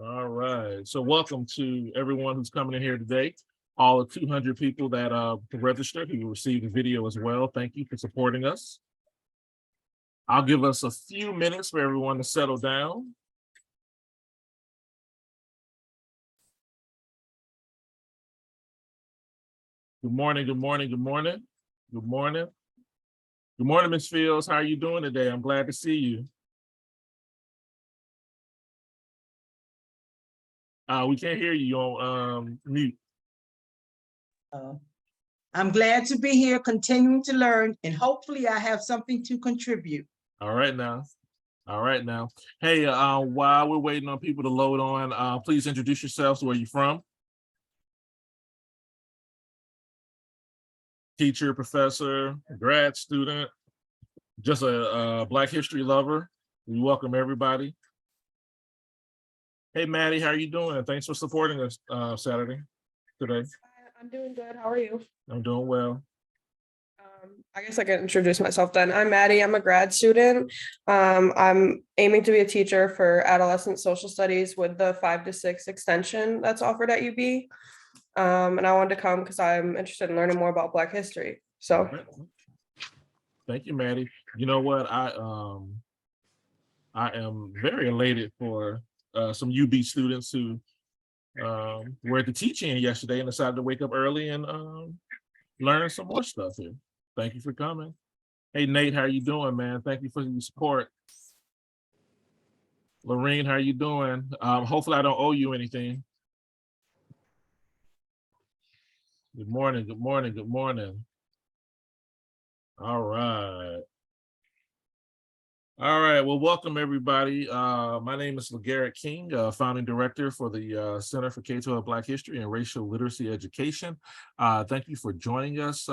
All right. So welcome to everyone who's coming in here today. All the 200 people that registered who received the video as well. Thank you for supporting us. I'll give us a few minutes for everyone to settle down. Good morning, good morning, good morning. Good morning. Good morning, Ms. Fields. How are you doing today? I'm glad to see you. We can't hear you on mute. I'm glad to be here, continuing to learn, and hopefully I have something to contribute. All right now. All right now. Hey, while we're waiting on people to load on, please introduce yourselves. Where are you from? Teacher, professor, grad student, just a Black history lover. We welcome everybody. Hey, Maddie, how are you doing? Thanks for supporting us today. I'm doing good. How are you? I'm doing well. I guess I can introduce myself then. I'm Maddie. I'm a grad student. I'm aiming to be a teacher for adolescent social studies with the 5 to 6 extension that's offered at UB. And I wanted to come because I'm interested in learning more about Black history. So thank you, Maddie. You know what? I am very elated for some UB students who were at the teach-in yesterday and decided to wake up early and learn some more stuff here. Thank you for coming. Hey, Nate, how are you doing, man? Thank you for your support. Lorene, how are you doing? Hopefully I don't owe you anything. Good morning, good morning, good morning. All right. All right, well, welcome everybody. My name is LeGarrette King, founding director for the Center for K-12 Black History and Racial Literacy Education. Thank you for joining us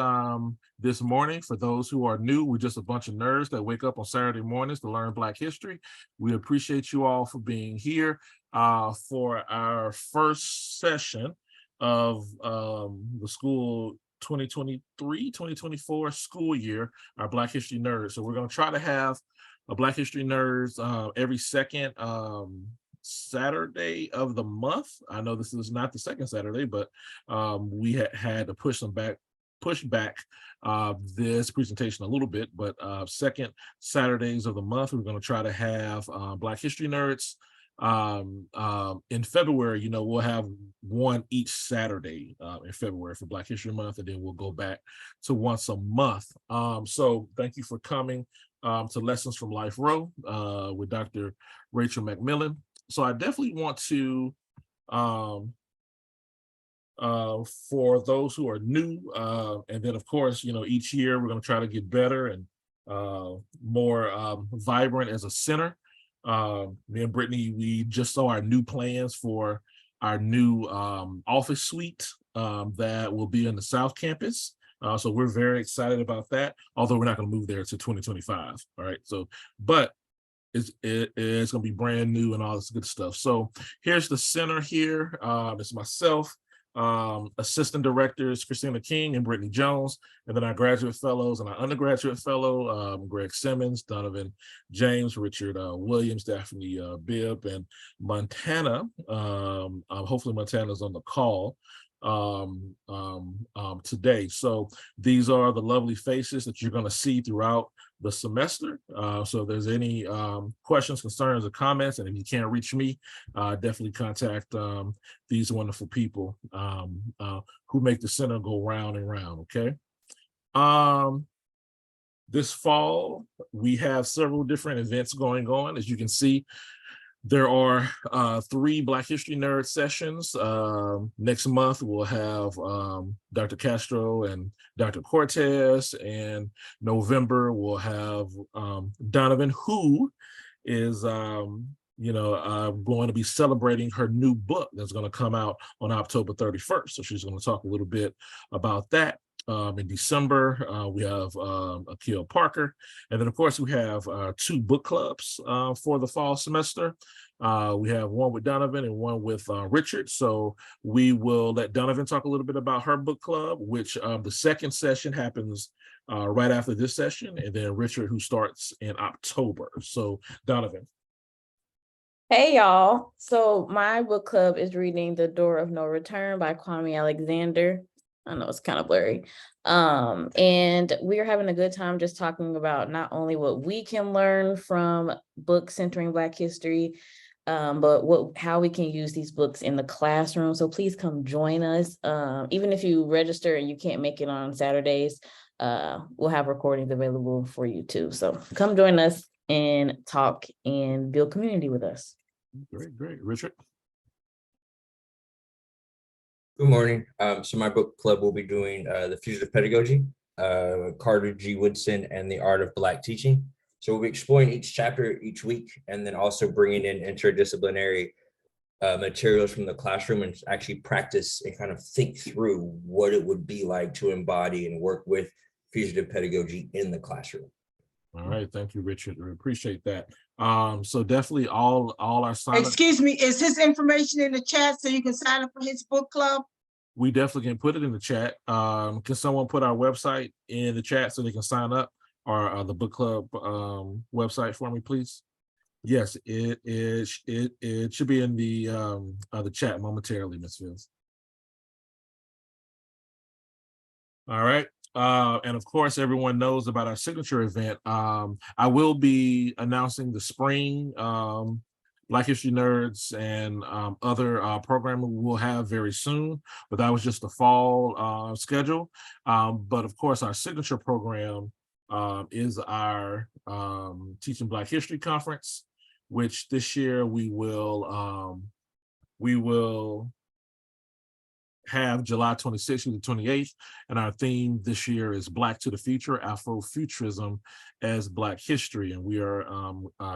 this morning. For those who are new, we're just a bunch of nerds that wake up on Saturday mornings to learn Black history. We appreciate you all for being here for our first session of the school 2023-2024 school year, our Black History Nerds. So we're going to try to have a Black History Nerds every second Saturday of the month. I know this is not the second Saturday, but we had to push back this presentation a little bit, but second Saturdays of the month, we're going to try to have Black History Nerds. In February, we'll have one each Saturday in February for Black History Month, and then we'll go back to once a month. So thank you for coming to Lessons from Life Row with Dr. Rachel McMillian. So I definitely want to, for those who are new, and then of course, each year we're going to try to get better and more vibrant as a center. Me and Brittany, we just saw our new plans for our new office suite that will be in the South Campus. So we're very excited about that, although we're not going to move there to 2025. All right. So, but it's going to be brand new and all this good stuff. So here's the center here. It's myself, assistant directors Christina King and Brittany Jones, and then our graduate fellows and our undergraduate fellow, Greg Simmons, Donovan James, Richard Williams, Daphne Bibb, and Montana. Hopefully Montana's on the call today. So these are the lovely faces that you're going to see throughout the semester. So if there's any questions, concerns, or comments, and if you can't reach me, definitely contact these wonderful people who make the center go round and round, okay? This fall, we have several different events going on. As you can see, there are 3 Black History Nerd sessions. Next month, we'll have Dr. Castro and Dr. Cortez, and November, we'll have Donovan, who is going to be celebrating her new book that's going to come out on October 31st. So she's going to talk a little bit about that. In December, we have Akil Parker. And then, of course, we have 2 book clubs for the fall semester. We have one with Donovan and one with Richard. So we will let Donovan talk a little bit about her book club, which the second session happens right after this session. And then Richard, who starts in October. So Donovan. Hey y'all. So my book club is reading The Door of No Return by Kwame Alexander. I know it's kind of blurry. And we're having a good time just talking about not only what we can learn from books centering Black history, but how we can use these books in the classroom. So please come join us. Even if you register and you can't make it on Saturdays, we'll have recordings available for you too. So come join us and talk and build community with us. Great. Richard? Good morning. So my book club will be doing The Fugitive Pedagogy, Carter G. Woodson, and the Art of Black Teaching. So we'll be exploring each chapter each week, and then also bringing in interdisciplinary materials from the classroom and actually practice and kind of think through what it would be like to embody and work with fugitive pedagogy in the classroom. All right, thank you, Richard. We appreciate that. So definitely all our sign-ups. Excuse me, is his information in the chat so you can sign up for his book club? We definitely can put it in the chat. Can someone put our website in the chat so they can sign up, or the book club website for me, please? Yes, it should be in the chat momentarily, Ms. Fields. All right. And of course, everyone knows about our signature event. I will be announcing the spring Black History Nerds and other programming we will have very soon, but that was just the fall schedule. But of course, our signature program is our Teaching Black History Conference, which this year we will have July 26th to the 28th, and our theme this year is Black to the Future, Afrofuturism as Black History, and we are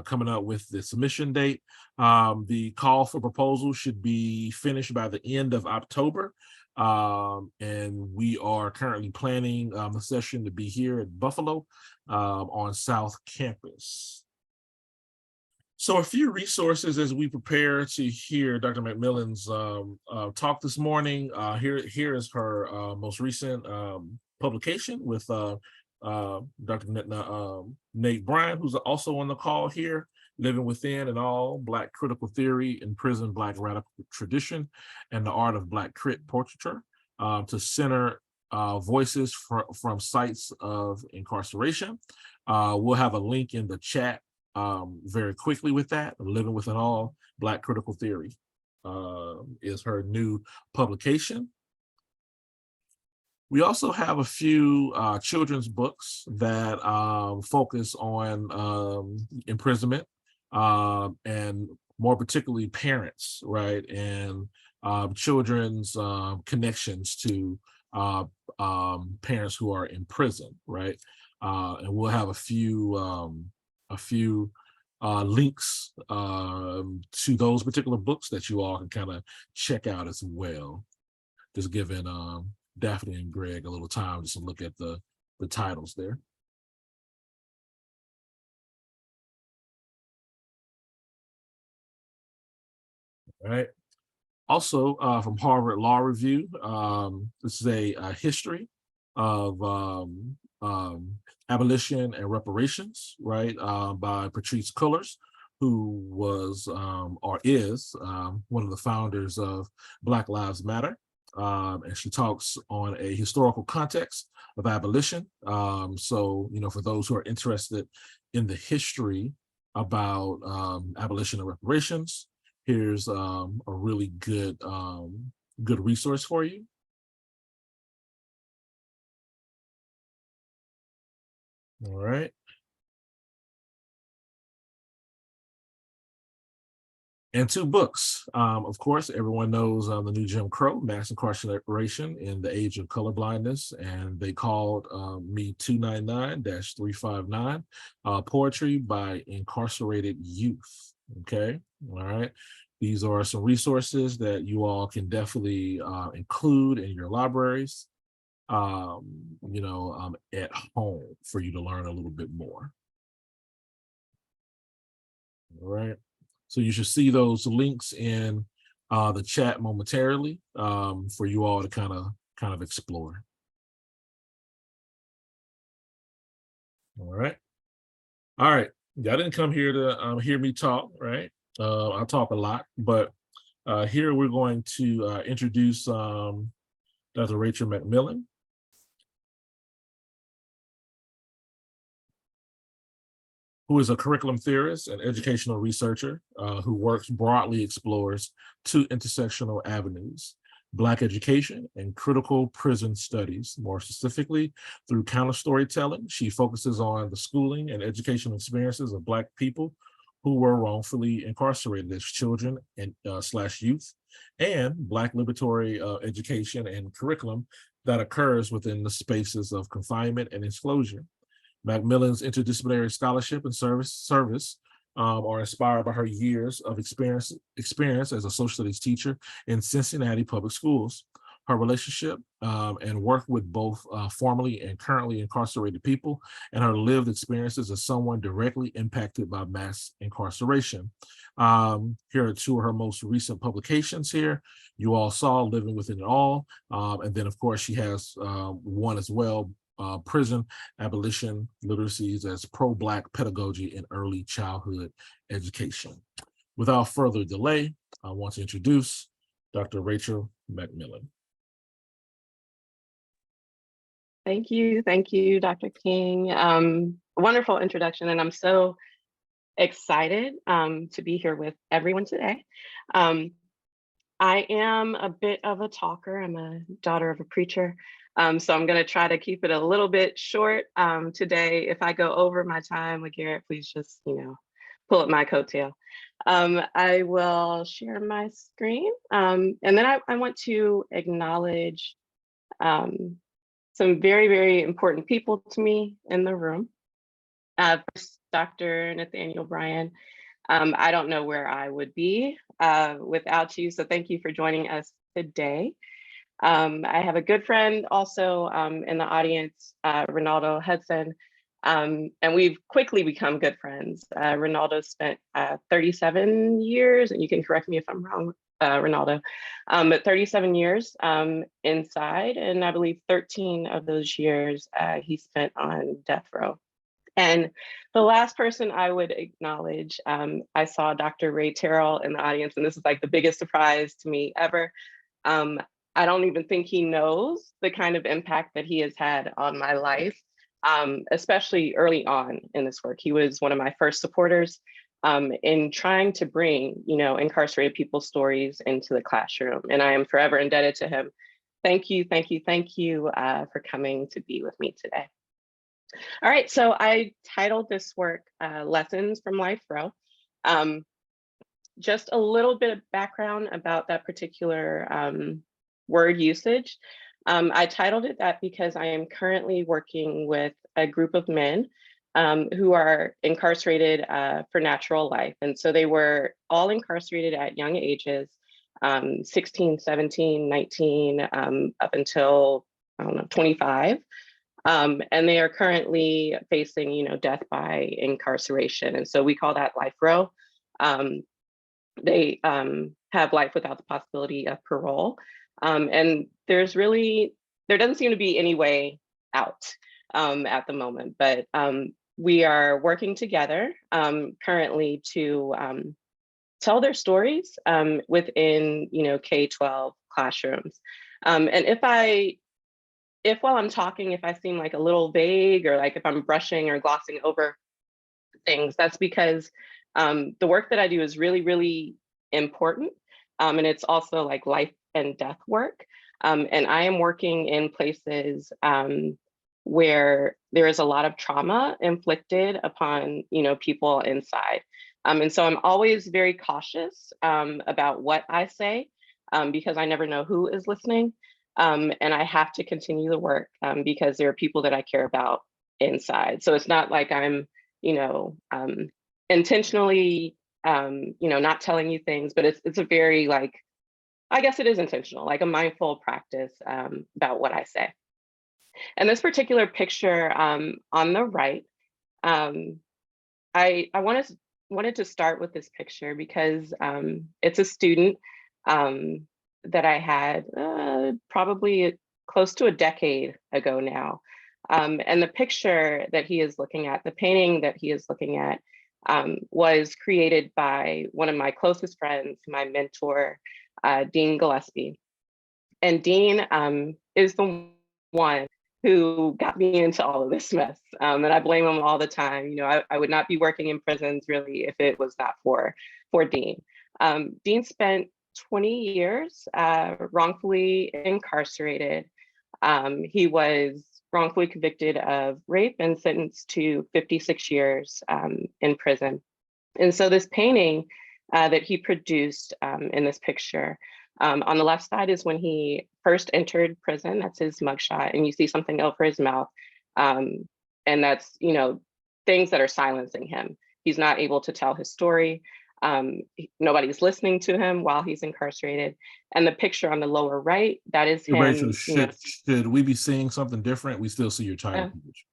coming up with the submission date. The call for proposals should be finished by the end of October, and we are currently planning a session to be here at Buffalo on South Campus. So a few resources as we prepare to hear Dr. McMillian's talk this morning. Here is her most recent publication with Dr. Nate Bryan, who's also on the call here, Living Within and All Black Critical Theory in Prison, Black Radical Tradition, and the Art of Black Crit Portraiture, to center voices from sites of incarceration. We'll have a link in the chat very quickly with that. Living Within All Black Critical Theory is her new publication. We also have a few children's books that focus on imprisonment and more particularly parents, right? And children's connections to parents who are in prison, right? And we'll have a few links to those particular books that you all can kind of check out as well. Just giving Daphne and Greg a little time just to look at the titles there. All right. Also from Harvard Law Review, this is a history of abolition and reparations, right, by Patrice Cullors, who was or is one of the founders of Black Lives Matter. And she talks on a historical context of abolition. So, you know, for those who are interested in the history about abolition and reparations, here's a really good resource for you. All right. And two books. Of course, everyone knows the new Jim Crow, Mass Incarceration in the Age of Colorblindness, and they called me 299-359, Poetry by Incarcerated Youth. Okay, all right. These are some resources that you all can definitely include in your libraries, you know, at home for you to learn a little bit more. All right. So you should see those links in the chat momentarily for you all to kind of explore. All right. All right. Y'all didn't come here to hear me talk, right? I talk a lot, but here we're going to introduce Dr. Rachel McMillian. Who is a curriculum theorist and educational researcher who works broadly explores two intersectional avenues, Black education and critical prison studies. More specifically, through counter storytelling, she focuses on the schooling and educational experiences of Black people who were wrongfully incarcerated as children and slash youth, and Black liberatory education and curriculum that occurs within the spaces of confinement and exclusion. McMillian's interdisciplinary scholarship and service are inspired by her years of experience as a social studies teacher in Cincinnati public schools. Her relationship and work with both formerly and currently incarcerated people, and her lived experiences as someone directly impacted by mass incarceration. Here are two of her most recent publications here. You all saw Living Within It All, and then of course she has one as well, Prison Abolition Literacies as Pro-Black Pedagogy in Early Childhood Education. Without further delay, I want to introduce Dr. Rachel McMillian. Thank you, Dr. King. Wonderful introduction, and I'm so excited to be here with everyone today. I am a bit of a talker. I'm a daughter of a preacher. So I'm going to try to keep it a little bit short today. If I go over my time, LaGarrett, please just, pull up my coattail. I will share my screen. And then I want to acknowledge some very, very important people to me in the room. First, Dr. Nathaniel Bryan. I don't know where I would be without you. So thank you for joining us today. I have a good friend also in the audience, Ronaldo Hudson, and we've quickly become good friends. Ronaldo spent 37 years, and you can correct me if I'm wrong, Ronaldo, but 37 years inside, and I believe 13 of those years he spent on death row. And the last person I would acknowledge, I saw Dr. Ray Terrell in the audience, and this is like the biggest surprise to me ever. I don't even think he knows the kind of impact that he has had on my life, especially early on in this work. He was one of my first supporters in trying to bring, incarcerated people's stories into the classroom. And I am forever indebted to him. Thank you for coming to be with me today. All right, so I titled this work Lessons from Life Row. Just a little bit of background about that particular word usage. I titled it that because I am currently working with a group of men who are incarcerated for natural life. And so they were all incarcerated at young ages, 16, 17, 19, up until, 25. And they are currently facing, death by incarceration. And so we call that life row. They have life without the possibility of parole. And there doesn't seem to be any way out at the moment, but we are working together currently to tell their stories within, K-12 classrooms. And if while I'm talking, if I seem like a little vague or like if I'm brushing or glossing over things, that's because the work that I do is really, really important. And it's also like life and death work. And I am working in places where there is a lot of trauma inflicted upon, people inside. And so I'm always very cautious about what I say because I never know who is listening. And I have to continue the work because there are people that I care about inside. So it's not like I'm, intentionally, not telling you things, but it's a very I guess it is intentional, like a mindful practice about what I say. And this particular picture on the right, I wanted to start with this picture because it's a student that I had probably close to a decade ago now. And the picture that he is looking at, the painting that he is looking at, was created by one of my closest friends, my mentor, Dean Gillespie. And Dean is the one who got me into all of this mess. And I blame him all the time. You know, I would not be working in prisons really if it was not for Dean. Dean spent 20 years wrongfully incarcerated. He was wrongfully convicted of rape and sentenced to 56 years in prison. And so this painting that he produced in this picture, on the left side is when he first entered prison. That's his mugshot, and you see something over his mouth. And that's, you know, things that are silencing him. He's not able to tell his story. Nobody's listening to him while he's incarcerated. And the picture on the lower right, that is him. Rachel, should we be seeing something different? We still see your title page.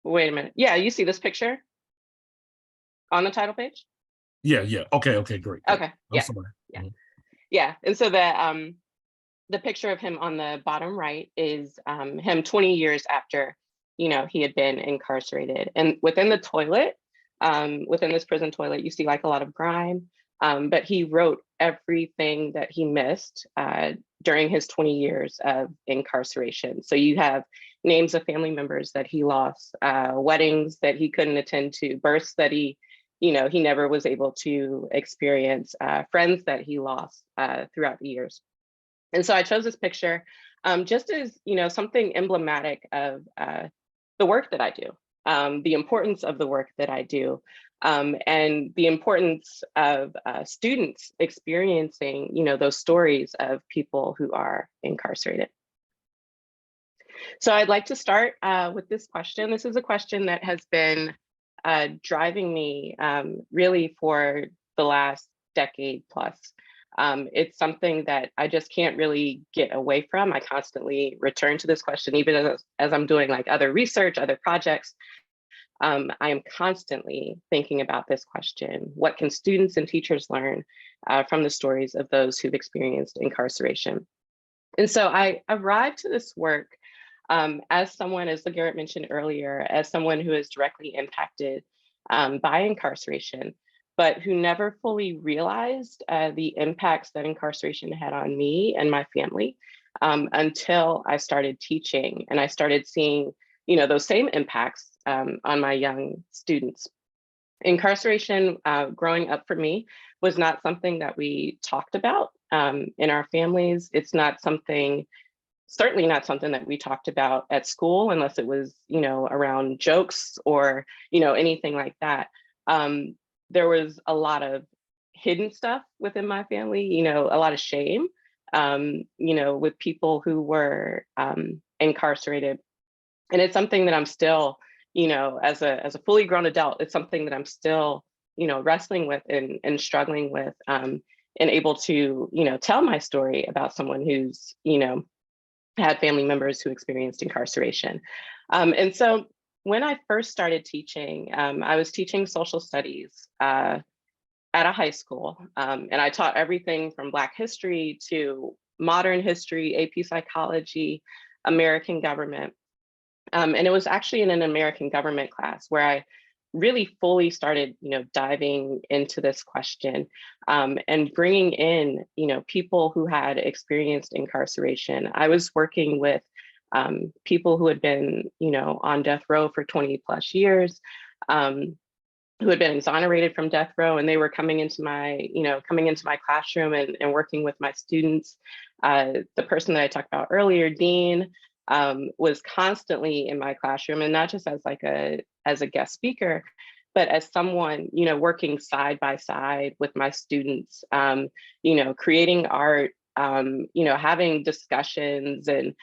Wait a minute. Yeah, you see this picture on the title page? Yeah. Okay, great. Okay. Yeah. Yeah. Yeah. And so the picture of him on the bottom right is him 20 years after, you know, he had been incarcerated. And within the toilet, within this prison toilet, you see like a lot of grime, but he wrote everything that he missed during his 20 years of incarceration. So you have names of family members that he lost, weddings that he couldn't attend to, births that he never was able to experience, friends that he lost throughout the years. And so I chose this picture just as, you know, something emblematic of the work that I do, the importance of the work that I do, and the importance of students experiencing, you know, those stories of people who are incarcerated. So I'd like to start with this question. This is a question that has been driving me really for the last decade plus. It's something that I just can't really get away from. I constantly return to this question, even as I'm doing like other research, other projects. I am constantly thinking about this question. What can students and teachers learn from the stories of those who've experienced incarceration? And so I arrived to this work as someone, as LaGarrett mentioned earlier, as someone who is directly impacted by incarceration, but who never fully realized the impacts that incarceration had on me and my family until I started teaching and I started seeing, you know, those same impacts on my young students. Incarceration growing up for me was not something that we talked about in our families. It's not something, certainly not something that we talked about at school unless it was, you know, around jokes or, you know, anything like that. There was a lot of hidden stuff within my family, you know, a lot of shame, you know, with people who were incarcerated. And it's something that I'm still, you know, as a fully grown adult, it's something that I'm still, you know, wrestling with and struggling with, and able to, you know, tell my story about someone who's, you know, had family members who experienced incarceration. And so when I first started teaching, I was teaching social studies at a high school. And I taught everything from Black history to modern history, AP psychology, American government. And it was actually in an American government class where I really fully started, you know, diving into this question and bringing in, you know, people who had experienced incarceration. I was working with people who had been, you know, on death row for 20 plus years, who had been exonerated from death row, and they were coming into my classroom and working with my students. The person that I talked about earlier, Dean, was constantly in my classroom, and not just as like as a guest speaker, but as someone, you know, working side by side with my students, you know, creating art, you know, having discussions. And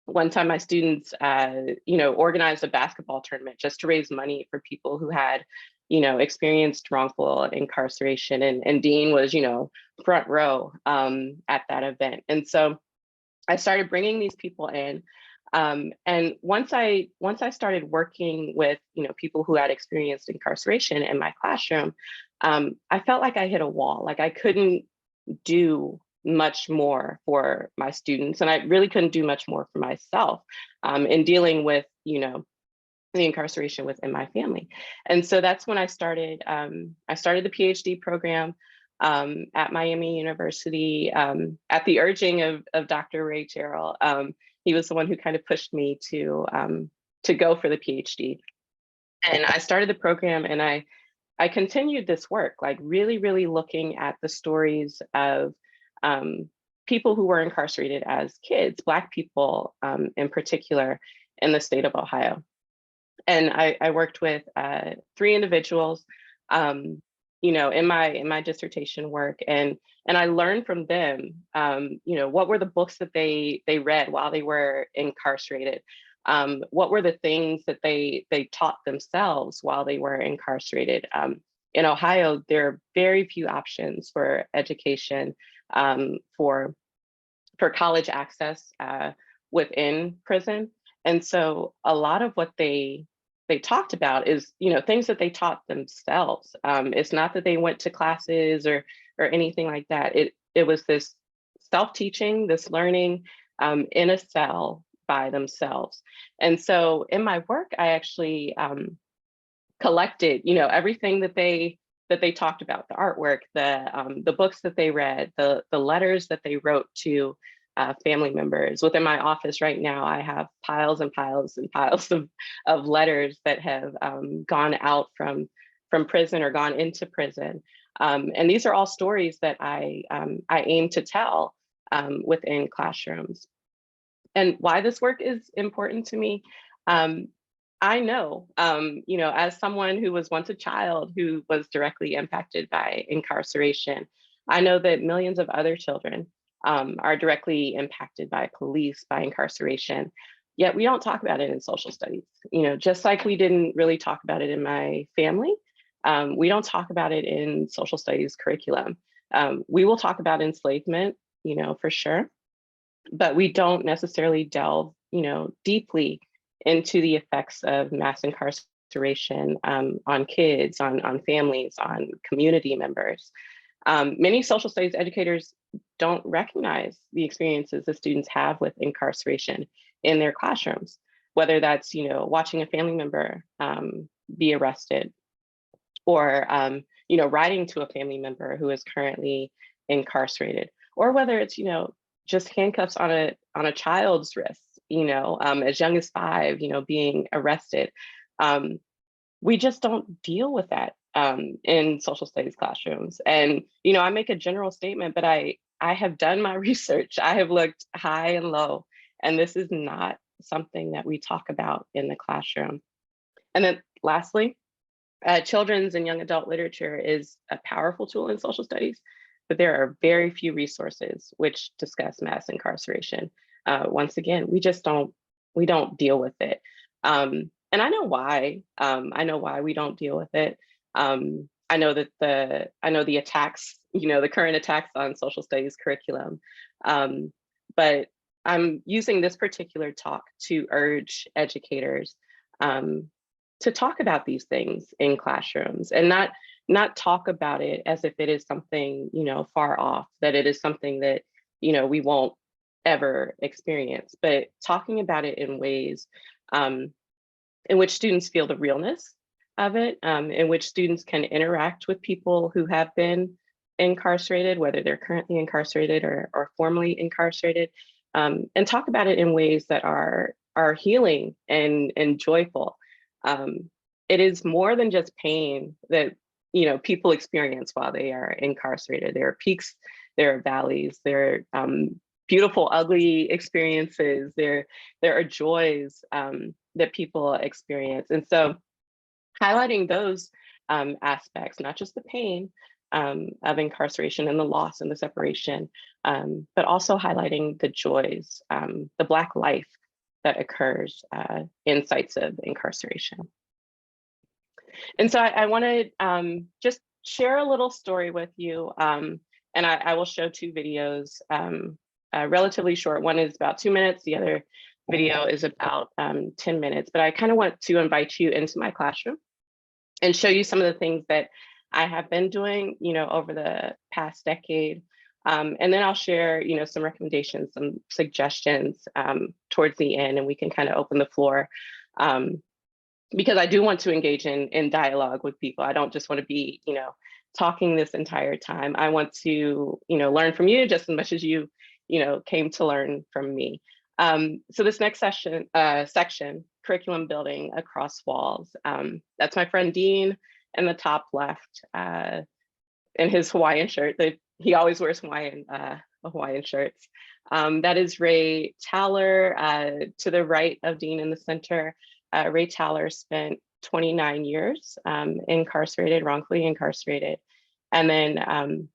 one time my students, you know, organized a basketball tournament just to raise money for people who had, you know, experienced wrongful incarceration. And Dean was, you know, front row at that event. And so I started bringing these people in. And once I started working with, you know, people who had experienced incarceration in my classroom, I felt like I hit a wall. Like I couldn't do much more for my students, and I really couldn't do much more for myself in dealing with, you know, the incarceration within my family. And so that's when I started the PhD program at Miami University at the urging of Dr. Ray Terrell. He was the one who kind of pushed me to go for the PhD. And I started the program, and I continued this work, like really, really looking at the stories of people who were incarcerated as kids, Black people in particular, in the state of Ohio. And I worked with 3 individuals, you know, in my dissertation work, and I learned from them, you know, what were the books that they read while they were incarcerated. What were the things that they taught themselves while they were incarcerated? In Ohio, there are very few options for education, for college access within prison. And so a lot of what they talked about is, you know, things that they taught themselves. It's not that they went to classes or anything like that. It was this self-teaching, this learning in a cell by themselves. And so in my work, I actually collected, you know, everything that they talked about, the artwork, the books that they read, the letters that they wrote to family members. Within my office right now, I have piles and piles and piles of letters that have gone out from prison or gone into prison. And these are all stories that I aim to tell within classrooms. And why this work is important to me, I know, you know, as someone who was once a child who was directly impacted by incarceration, I know that millions of other children are directly impacted by police, by incarceration, yet we don't talk about it in social studies. You know, just like we didn't really talk about it in my family, we don't talk about it in social studies curriculum. We will talk about enslavement, you know, for sure, but we don't necessarily delve, you know, deeply into the effects of mass incarceration on kids, on families, on community members. Many social studies educators don't recognize the experiences that students have with incarceration in their classrooms, whether that's, you know, watching a family member be arrested, or, you know, writing to a family member who is currently incarcerated, or whether it's, you know, just handcuffs on a child's wrist, you know, as young as 5, you know, being arrested. We just don't deal with that in social studies classrooms. And, you know, I make a general statement, but I have done my research. I have looked high and low, and this is not something that we talk about in the classroom. And then lastly, children's and young adult literature is a powerful tool in social studies, but there are very few resources which discuss mass incarceration. Once again, we don't deal with it. And I know why. I know why we don't deal with it. I know that the attacks, you know, the current attacks on social studies curriculum. But I'm using this particular talk to urge educators to talk about these things in classrooms, and not talk about it as if it is something, you know, far off, that it is something that, you know, we won't ever experience, but talking about it in ways in which students feel the realness of it, in which students can interact with people who have been incarcerated, whether they're currently incarcerated or formerly incarcerated, and talk about it in ways that are healing and joyful. It is more than just pain that, you know, people experience while they are incarcerated. There are peaks, there are valleys, there are beautiful, ugly experiences. There are joys that people experience. And so highlighting those aspects, not just the pain of incarceration and the loss and the separation, but also highlighting the joys, the Black life that occurs in sites of incarceration. And so I want to just share a little story with you, and I will show 2 videos, relatively short. One is about 2 minutes, the other video is about 10 minutes, but I kind of want to invite you into my classroom and show you some of the things that I have been doing, you know, over the past decade. And then I'll share, you know, some recommendations, some suggestions towards the end, and we can kind of open the floor because I do want to engage in dialogue with people. I don't just want to be, talking this entire time. I want to, learn from you just as much as you, came to learn from me. So this next section, curriculum building across walls. That's my friend Dean in the top left, in his Hawaiian shirt. He always wears Hawaiian shirts. That is Ray Taller. To the right of Dean in the center, Ray Taller spent 29 years incarcerated, wrongfully incarcerated. And then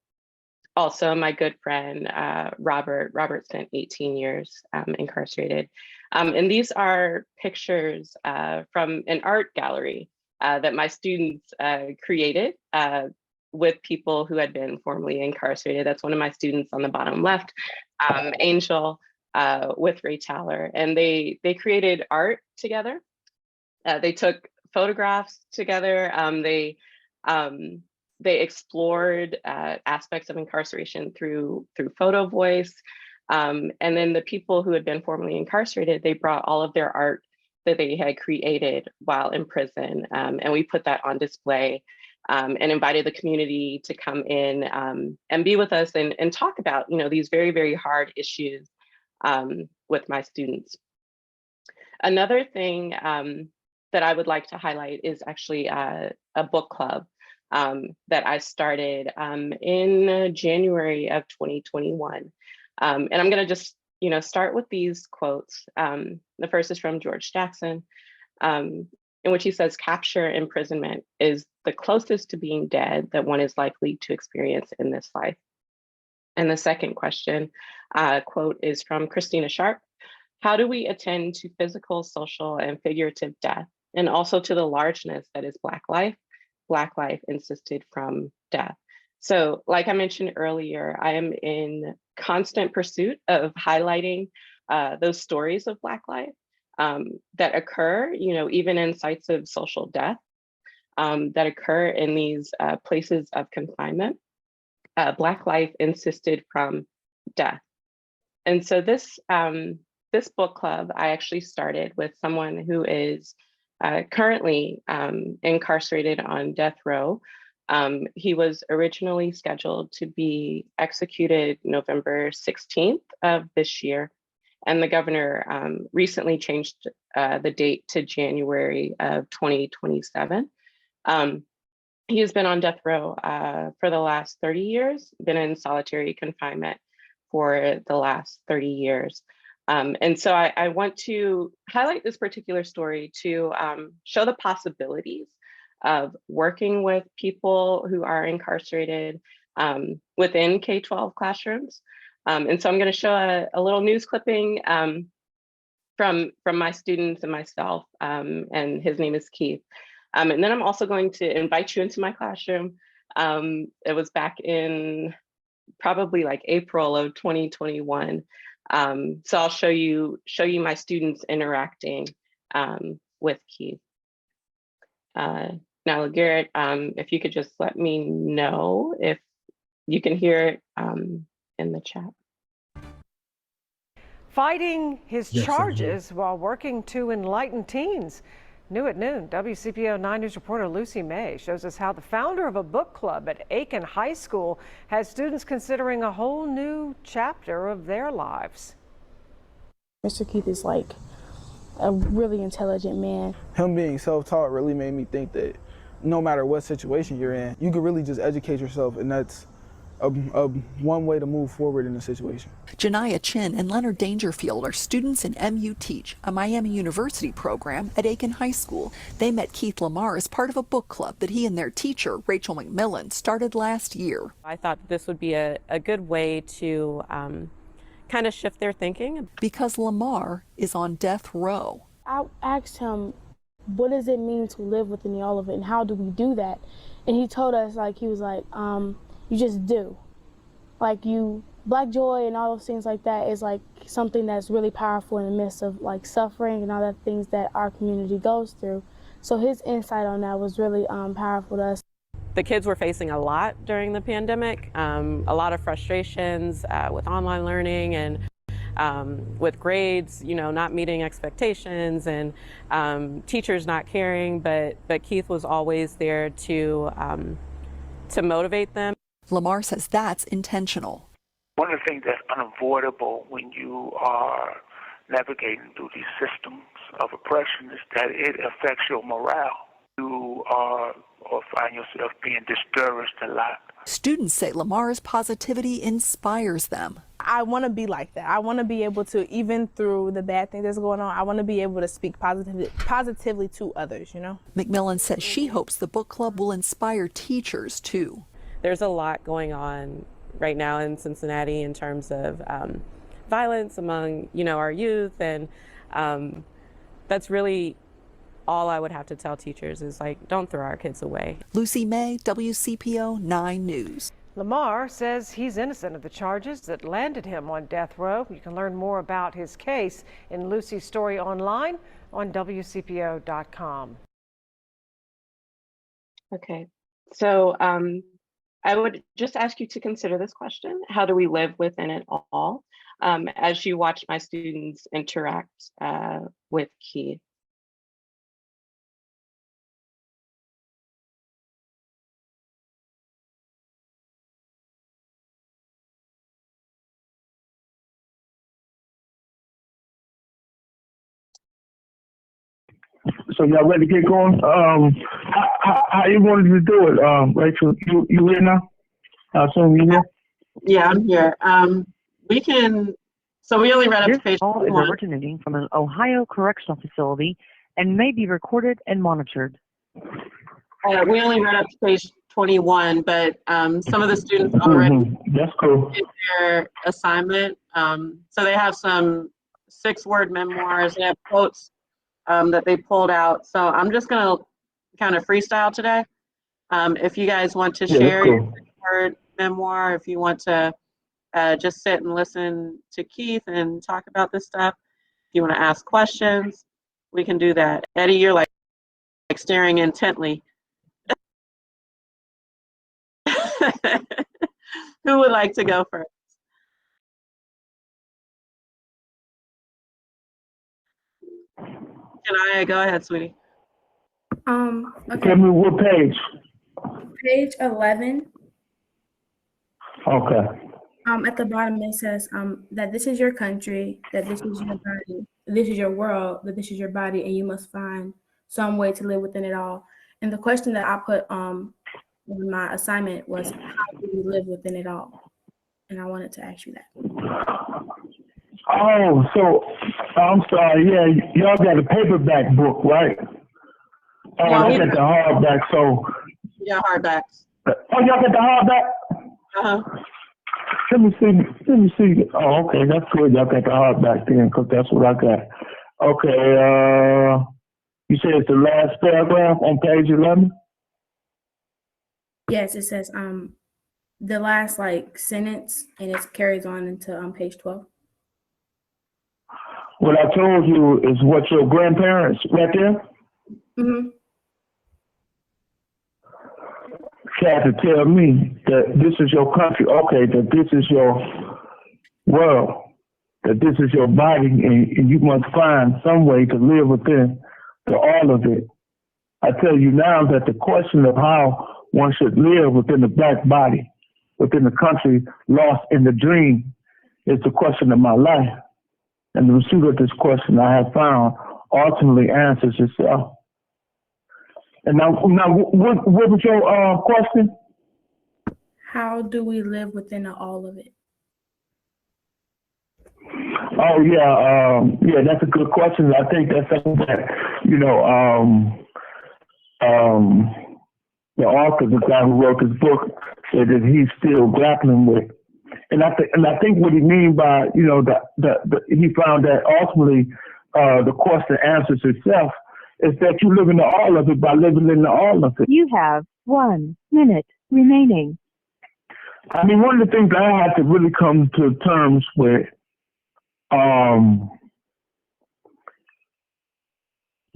also my good friend, Robert spent 18 years incarcerated. And these are pictures from an art gallery that my students created with people who had been formerly incarcerated. That's one of my students on the bottom left, Angel, with Ray Taller. And they created art together. They took photographs together. They explored aspects of incarceration through photo voice. And then the people who had been formerly incarcerated, they brought all of their art that they had created while in prison. And we put that on display and invited the community to come in and be with us and talk about, these very, very hard issues with my students. Another thing that I would like to highlight is actually a book club that I started in January of 2021. And I'm gonna just, start with these quotes. The first is from George Jackson, in which he says, "Capture imprisonment is the closest to being dead that one is likely to experience in this life." And the second question, quote, is from Christina Sharp. "How do we attend to physical, social, and figurative death, and also to the largeness that is Black life? Black life insisted from death." So like I mentioned earlier, I am in constant pursuit of highlighting those stories of Black life that occur, even in sites of social death, that occur in these places of confinement. Black life insisted from death. And so this book club, I actually started with someone who is currently incarcerated on death row. He was originally scheduled to be executed November 16th of this year. And the governor recently changed the date to January of 2027. He has been on death row for the last 30 years, been in solitary confinement for the last 30 years. And so I want to highlight this particular story to show the possibilities of working with people who are incarcerated within K-12 classrooms. And so I'm going to show a little news clipping from my students and myself, and his name is Keith. And then I'm also going to invite you into my classroom. It was back in probably like April of 2021. So I'll show you my students interacting with Keith. Now, Garrett, if you could just let me know if you can hear it in the chat. Fighting his Yes, charges while working to enlighten teens. New at noon, WCPO 9 News reporter Lucy May shows us how the founder of a book club at Aiken High School has students considering a whole new chapter of their lives. Mr. Keith is like a really intelligent man. Him being self-taught really made me think that no matter what situation you're in, you can really just educate yourself, and that's one way to move forward in a situation. Janiyah Chin and Leonard Dangerfield are students in MU Teach, a Miami University program at Aiken High School. They met Keith Lamar as part of a book club that he and their teacher, Rachel McMillian, started last year. I thought this would be a good way to kind of shift their thinking. Because Lamar is on death row. I asked him, what does it mean to live within all of it, and how do we do that? And he told us, he was like, you just do. Black joy and all those things like that is like something that's really powerful in the midst of suffering and all the things that our community goes through. So his insight on that was really powerful to us. The kids were facing a lot during the pandemic, a lot of frustrations with online learning, and with grades, not meeting expectations and teachers not caring, but Keith was always there to motivate them. Lamar says that's intentional. One of the things that's unavoidable when you are navigating through these systems of oppression is that it affects your morale. You are or find yourself being discouraged a lot. Students say Lamar's positivity inspires them. I want to be like that. I want to be able to, even through the bad thing that's going on, I want to be able to speak positively to others, McMillian says she hopes the book club will inspire teachers too. There's a lot going on right now in Cincinnati in terms of violence among, our youth, and that's really all I would have to tell teachers is don't throw our kids away. Lucy May, WCPO 9 News. Lamar says he's innocent of the charges that landed him on death row. You can learn more about his case in Lucy's story online on WCPO.com. Okay, so I would just ask you to consider this question. How do we live within it all? As you watch my students interact with Keith. So y'all ready to get going? How you wanted to do it, Rachel? You here now? I assume you here? Yeah, I'm here. We can. So we only read up to page 1. This call is originating from an Ohio correctional facility and may be recorded and monitored. We only read up to page 21, but some of the students already That's cool. did their assignment. So they have some 6-word memoirs. They have quotes that they pulled out. So I'm just going to kind of freestyle today. If you guys want to share your 6-word memoir, if you want to just sit and listen to Keith and talk about this stuff, if you want to ask questions, we can do that. Eddie, you're like staring intently. Who would like to go first? Can I go ahead, sweetie? Okay. Tell me what page. Page 11. Okay. At the bottom it says that this is your country, that this is your body, this is your world, that this is your body, and you must find some way to live within it all. And the question that I put in my assignment was, how do we live within it all? And I wanted to ask you that. Oh, so I'm sorry. Yeah, y'all got a paperback book, right? Oh, Yeah, I got the hardback. So. Yeah, hardbacks. Oh, y'all got the hardback? Uh-huh. Let me see. Oh, okay, that's good. Y'all got the hardback then, because that's what I got. Okay, you said it's the last paragraph on page 11? Yes, it says the last sentence, and it carries on into page 12. What I told you is what your grandparents right there? Mm-hmm. Tried to tell me that this is your country, okay, that this is your world, that this is your body, and you must find some way to live within all of it. I tell you now that the question of how one should live within the black body, within the country lost in the dream, is the question of my life. And the pursuit of this question I have found ultimately answers itself. And now what was your question? How do we live within all of it? Oh yeah, that's a good question. I think that's something that the author, the guy who wrote this book, said that he's still grappling with. And I think what he mean by he found that ultimately the question answers itself. Is that you live in the all of it by living in the all of it. You have 1 minute remaining. I mean, one of the things that I had to really come to terms with,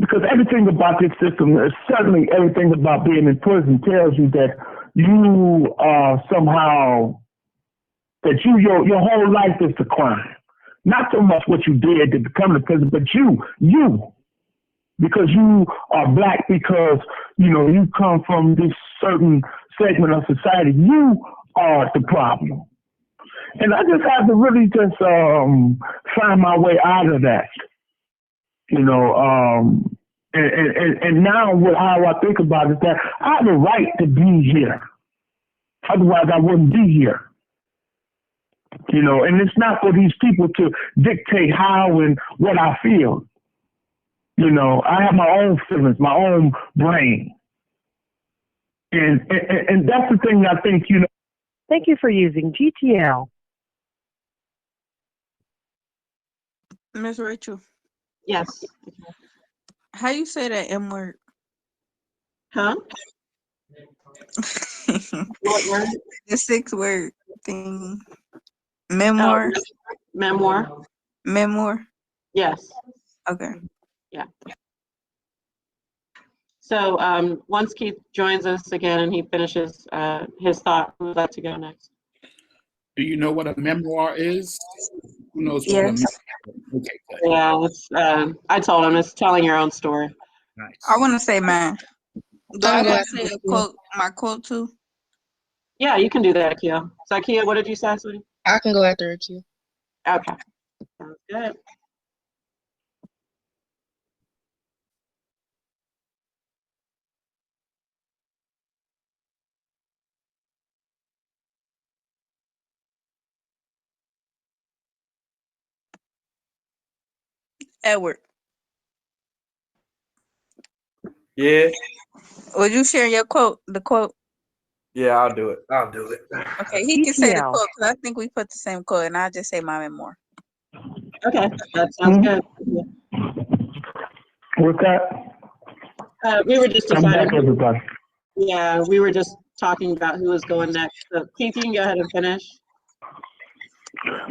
because everything about this system, certainly everything about being in prison tells you that you are somehow, that your whole life is the crime. Not so much what you did to become the president, but you, because you are Black, because, you know, you come from this certain segment of society. You are the problem. And I just have to really just find my way out of that, you know. And now how I think about it is that I have a right to be here. Otherwise, I wouldn't be here. You know, and it's not for these people to dictate how and what I feel. You know, I have my own feelings, my own brain. And that's the thing I think, you know. Thank you for using GTL. Miss Rachel, Yes. how you say that M word? Huh? What word? The 6-word thing. Memoir? Memoir. Memoir? Yes. Okay. Yeah. So once Keith joins us again and he finishes his thought, who would like to go next? Do you know what a memoir is? Who knows what Yes. a memoir is? Okay, good. Yeah, it's, I told him it's telling your own story. Nice. I want to say mine. Do I Okay. want to say a quote, my quote too? Yeah, you can do that, Akia. So Akia, what did you say, sweetie? I can go after a Q. Okay. Sounds good. Edward, Yeah, would you share your quote, the quote? yeah, I'll do it. I'll do it. Okay, he can say the GTL. quote because I think we put the same quote, and I'll just say my memoir. Okay, that sounds good. What's that? We were just I'm back, deciding. everybody. Yeah, we were just talking about who was going next. So Keith, you can go ahead and finish.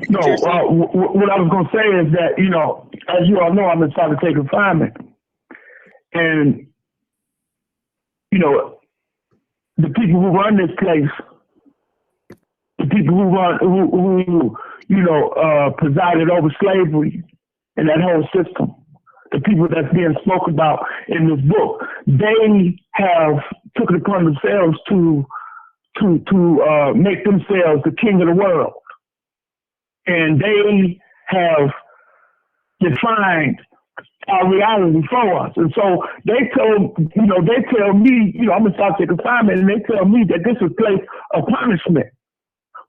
No, what I was going to say is that, you know, as you all know, I'm in solitary confinement. And, you know, the people who run this place, the people who you know, presided over slavery and that whole system, the people that's being spoken about in this book, they have took it upon themselves to make themselves the king of the world. And they have defined our reality for us. And so they tell me, you know, I'm in solitary confinement, and they tell me that this is a place of punishment.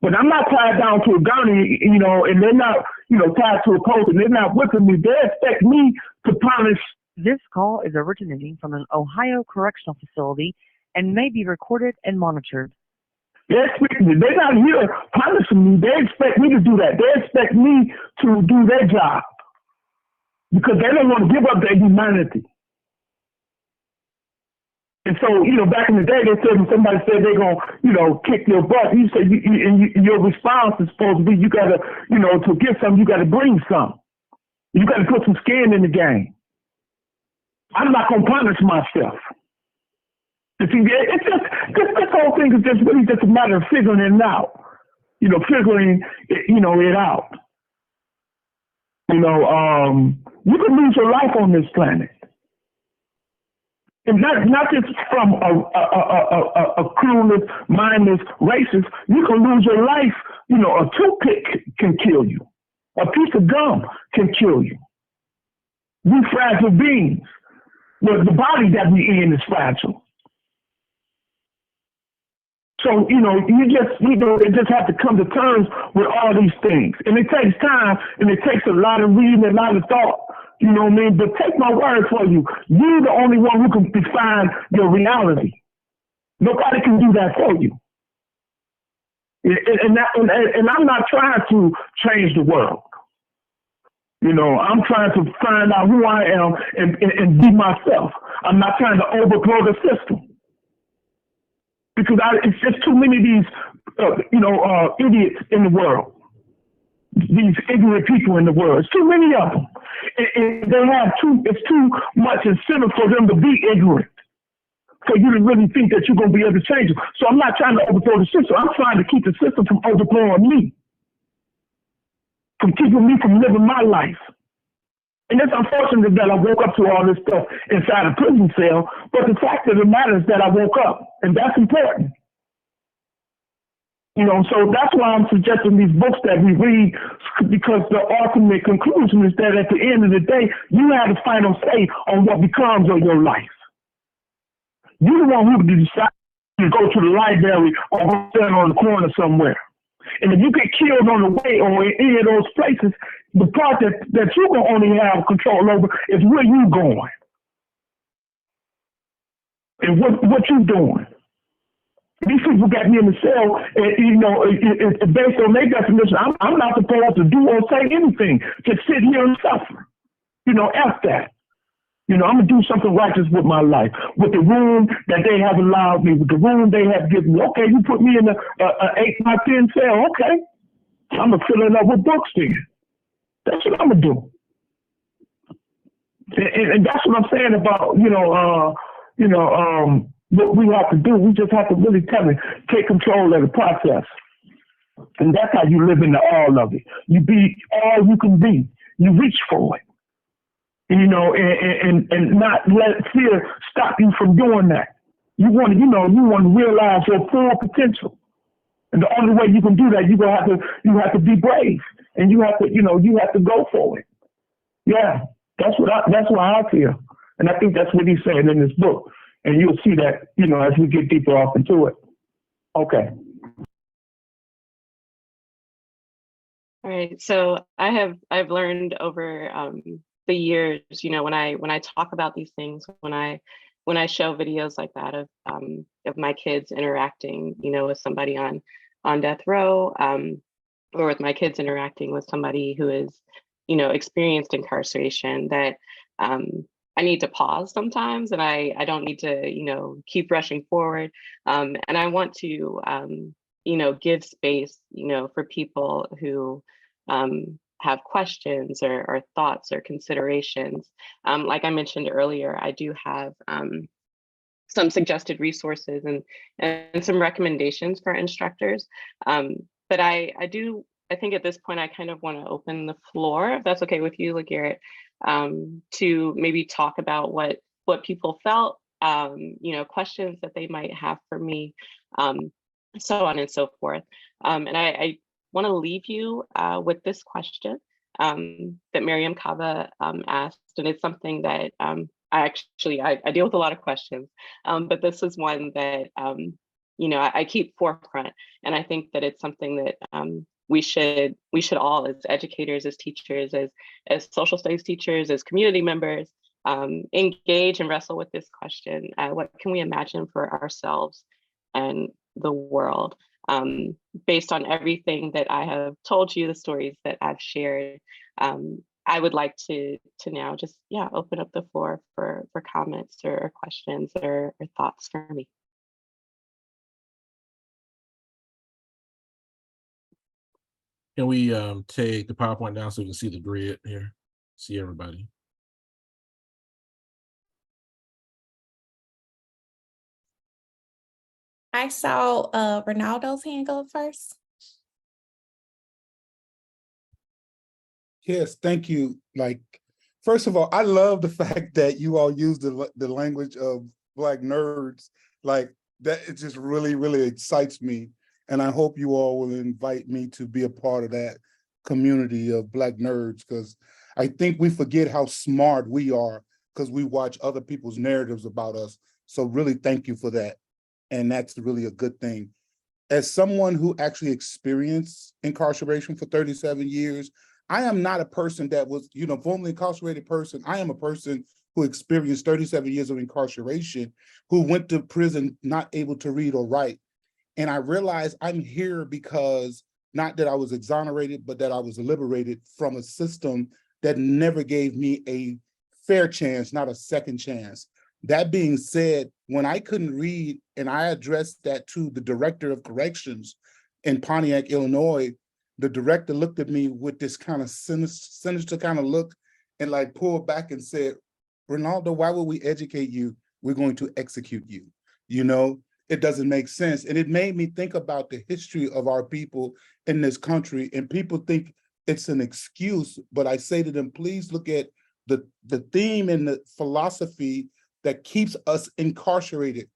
But I'm not tied down to a gurney, you know, and they're not, you know, tied to a post, and they're not whipping me. They expect me to punish. This call is originating from an Ohio correctional facility and may be recorded and monitored. They expect me. They're not here punishing me. They expect me to do that. They expect me to do their job because they don't want to give up their humanity. And so, you know, back in the day, they said when somebody said they're going to, you know, kick your butt, you say your response is supposed to be, you got to, you know, to get something, you got to bring some. You got to put some skin in the game. I'm not going to punish myself. You see, it's just, this whole thing is just really just a matter of figuring it out. You know, figuring, you know, it out. You know, you can lose your life on this planet. And not just from a clueless, mindless racist. You can lose your life. You know, a toothpick can kill you. A piece of gum can kill you. We fragile beings. Well, the body that we in is fragile. So, you know, you just have to come to terms with all these things. And it takes time, and it takes a lot of reading, a lot of thought. You know what I mean? But take my word for you. You're the only one who can define your reality. Nobody can do that for you. And I'm not trying to change the world. You know, I'm trying to find out who I am and be myself. I'm not trying to overthrow the system. Because it's just too many of these, idiots in the world. These ignorant people in the world. It's too many of them. And it's too much incentive for them to be ignorant. For you to really think that you're going to be able to change it. So I'm not trying to overthrow the system. I'm trying to keep the system from overthrowing me. from keeping me from living my life. And it's unfortunate that I woke up to all this stuff inside a prison cell, but the fact of the matter is that I woke up, and that's important. You know, so that's why I'm suggesting these books that we read, because the ultimate conclusion is that at the end of the day, you have the final say on what becomes of your life. You're the one who decides to go to the library or go stand on the corner somewhere. And if you get killed on the way or in any of those places, the part that you're going to only have control over is where you going and what you doing. These people got me in the cell, and, you know, based on their definition, I'm not supposed to do or say anything. Just sit here and suffer. You know, F that. You know, I'm going to do something righteous with my life, with the room that they have allowed me, with the room they have given me. Okay, you put me in an 8 by 10 cell. Okay, I'm going to fill it up with books then. That's what I'm going to do. And that's what I'm saying about, what we have to do. We just have to really take control of the process. And that's how you live in the all of it. You be all you can be. You reach for it. You know, and not let fear stop you from doing that. You want to realize your full potential. And the only way you can do that, you have to be brave, and you have to go for it. Yeah, that's why I feel. And I think that's what he's saying in this book. And you'll see that, as we get deeper off into it. Okay. All right. So I've learned over the years, when I talk about these things, when I show videos like that of my kids interacting, with somebody on death row, or with my kids interacting with somebody who is, experienced incarceration, that I need to pause sometimes, and I don't need to, keep rushing forward. And I want to, give space, for people who have questions or thoughts or considerations. Like I mentioned earlier, I do have some suggested resources and some recommendations for instructors. But I think at this point, I kind of want to open the floor, if that's okay with you, LaGarrett, to maybe talk about what people felt, questions that they might have for me, so on and so forth. And I want to leave you with this question that Miriam Kava asked, and it's something that I deal with a lot of questions, but this is one that I keep forefront, and I think that it's something that we should all, as educators, as teachers, as social studies teachers, as community members, engage and wrestle with this question. What can we imagine for ourselves and the world? Based on everything that I have told you, the stories that I've shared, I would like to now just open up the floor for comments or questions or thoughts for me. Can we take the PowerPoint down so we can see the grid here, see everybody? I saw Ronaldo's hand go first. Yes, thank you. First of all, I love the fact that you all use the language of Black nerds. That it just really, really excites me. And I hope you all will invite me to be a part of that community of Black nerds, because I think we forget how smart we are because we watch other people's narratives about us. So really thank you for that. And that's really a good thing. As someone who actually experienced incarceration for 37 years, I am not a person that was, formerly incarcerated person. I am a person who experienced 37 years of incarceration, who went to prison not able to read or write. And I realized I'm here because not that I was exonerated, but that I was liberated from a system that never gave me a fair chance, not a second chance. That being said, when I couldn't read, and I addressed that to the director of corrections in Pontiac, Illinois, the director looked at me with this kind of sinister kind of look and pulled back and said, Ronaldo, why would we educate you? We're going to execute you. It doesn't make sense. And it made me think about the history of our people in this country. And people think it's an excuse, but I say to them, please look at the theme and the philosophy that keeps us incarcerated.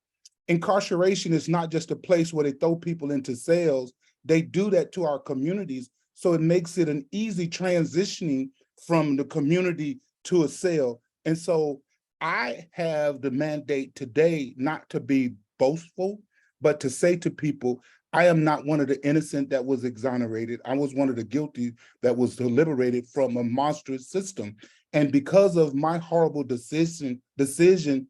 Incarceration is not just a place where they throw people into cells. They do that to our communities. So it makes it an easy transitioning from the community to a cell. And so I have the mandate today not to be boastful, but to say to people, I am not one of the innocent that was exonerated. I was one of the guilty that was liberated from a monstrous system. And because of my horrible decision 37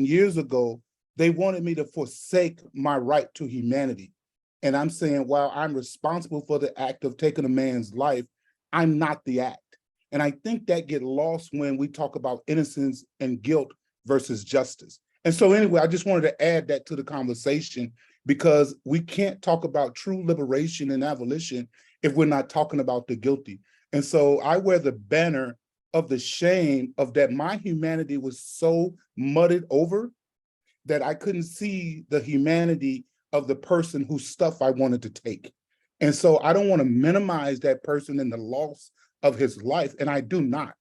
years ago, they wanted me to forsake my right to humanity. And I'm saying, while I'm responsible for the act of taking a man's life, I'm not the act. And I think that gets lost when we talk about innocence and guilt versus justice. And so anyway, I just wanted to add that to the conversation, because we can't talk about true liberation and abolition if we're not talking about the guilty. And so I wear the banner of the shame of that my humanity was so mudded over that I couldn't see the humanity of the person whose stuff I wanted to take. And so I don't want to minimize that person and the loss of his life, and I do not,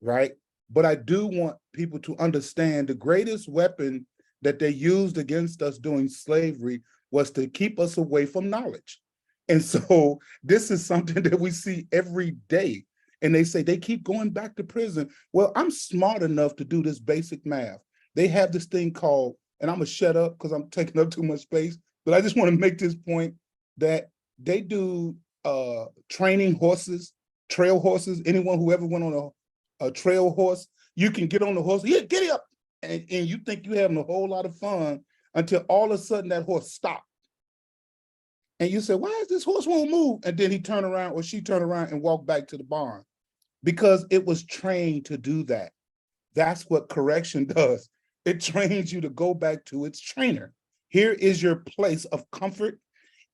right? But I do want people to understand the greatest weapon that they used against us during slavery was to keep us away from knowledge. And so this is something that we see every day. And they say they keep going back to prison. Well, I'm smart enough to do this basic math. They have this thing called, and I'm gonna shut up because I'm taking up too much space, but I just want to make this point that they do training horses, trail horses. Anyone who ever went on a trail horse, you can get on the horse, yeah, get up. And you think you're having a whole lot of fun until all of a sudden that horse stopped. And you say, why is this horse won't move? And then he turned around or she turned around and walked back to the barn because it was trained to do that. That's what correction does. It trains you to go back to its trainer. Here is your place of comfort.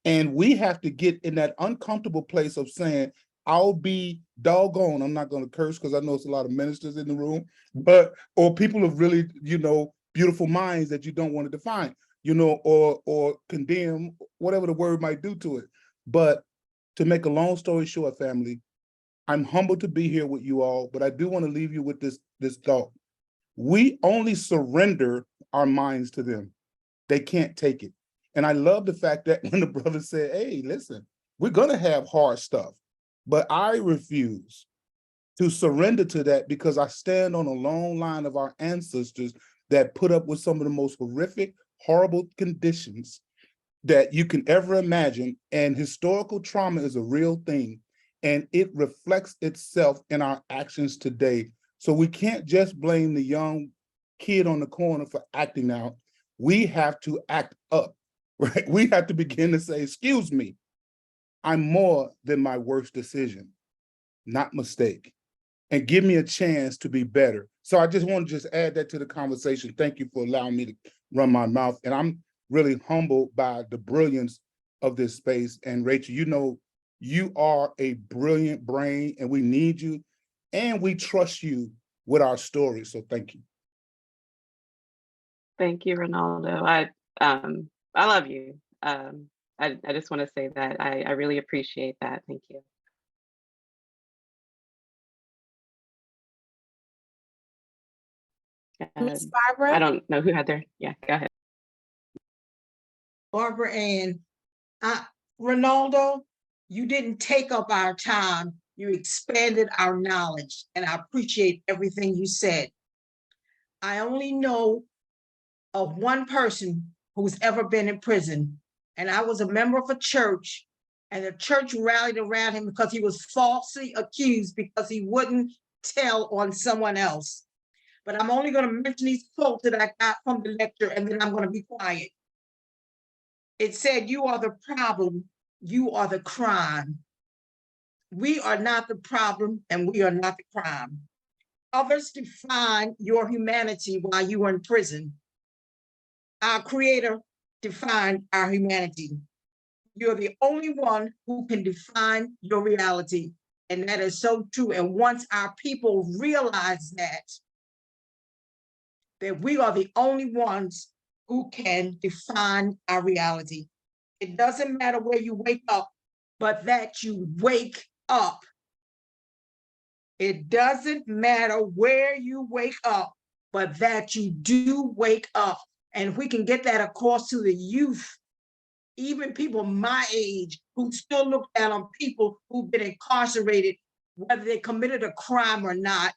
And we have to get in that uncomfortable place of saying, I'll be doggone, I'm not going to curse because I know it's a lot of ministers in the room, or people of really, beautiful minds that you don't want to define, or condemn, whatever the word might do to it. But to make a long story short, family, I'm humbled to be here with you all, but I do want to leave you with this thought. We only surrender our minds to them. They can't take it. And I love the fact that when the brother said, hey, listen, we're going to have hard stuff. But I refuse to surrender to that because I stand on a long line of our ancestors that put up with some of the most horrific, horrible conditions that you can ever imagine. And historical trauma is a real thing, and it reflects itself in our actions today. So we can't just blame the young kid on the corner for acting out. We have to act up, right? We have to begin to say, excuse me, I'm more than my worst decision, not mistake, and give me a chance to be better. So I just want to just add that to the conversation. Thank you for allowing me to run my mouth. And I'm really humbled by the brilliance of this space. And Rachel, you are a brilliant brain and we need you and we trust you with our story. So thank you. Thank you, Ronaldo. I love you. I just want to say that I really appreciate that. Thank you. Miss Barbara? I don't know who had their, yeah, go ahead. Barbara Ann, Ronaldo, you didn't take up our time. You expanded our knowledge, and I appreciate everything you said. I only know of one person who's ever been in prison, and I was a member of a church, and the church rallied around him because he was falsely accused because he wouldn't tell on someone else. But I'm only going to mention these quotes that I got from the lecture, and then I'm going to be quiet. It said, you are the problem, you are the crime. We are not the problem, and we are not the crime. Others define your humanity while you were in prison. Our Creator defined our humanity. You're the only one who can define your reality, and that is so true. And once our people realize that we are the only ones who can define our reality. It doesn't matter where you wake up, but that you wake up. It doesn't matter where you wake up, but that you do wake up. And if we can get that across to the youth, even people my age who still look down on people who've been incarcerated, whether they committed a crime or not,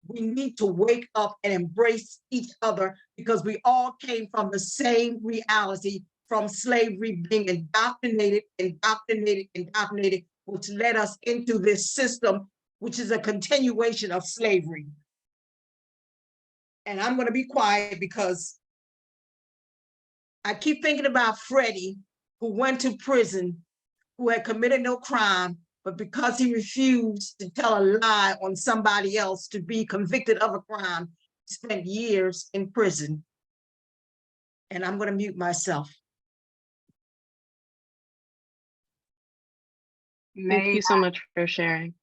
we need to wake up and embrace each other, because we all came from the same reality, from slavery, being indoctrinated, which led us into this system, which is a continuation of slavery. And I'm going to be quiet because I keep thinking about Freddie, who went to prison, who had committed no crime, but because he refused to tell a lie on somebody else to be convicted of a crime, spent years in prison. And I'm going to mute myself. Thank you so much for sharing.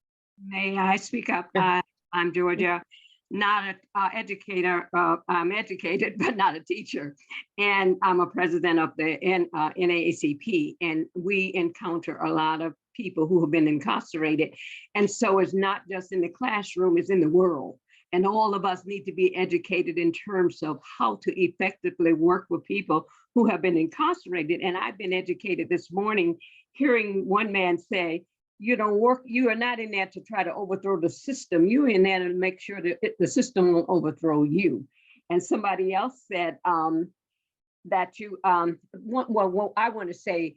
May I speak up? I'm Georgia, not an educator. I'm educated, but not a teacher. And I'm a president of the NAACP. And we encounter a lot of people who have been incarcerated. And so it's not just in the classroom, it's in the world. And all of us need to be educated in terms of how to effectively work with people who have been incarcerated. And I've been educated this morning, hearing one man say, you don't work, you are not in there to try to overthrow the system. You're in there to make sure that the system won't overthrow you. And somebody else said that you, well, I want to say,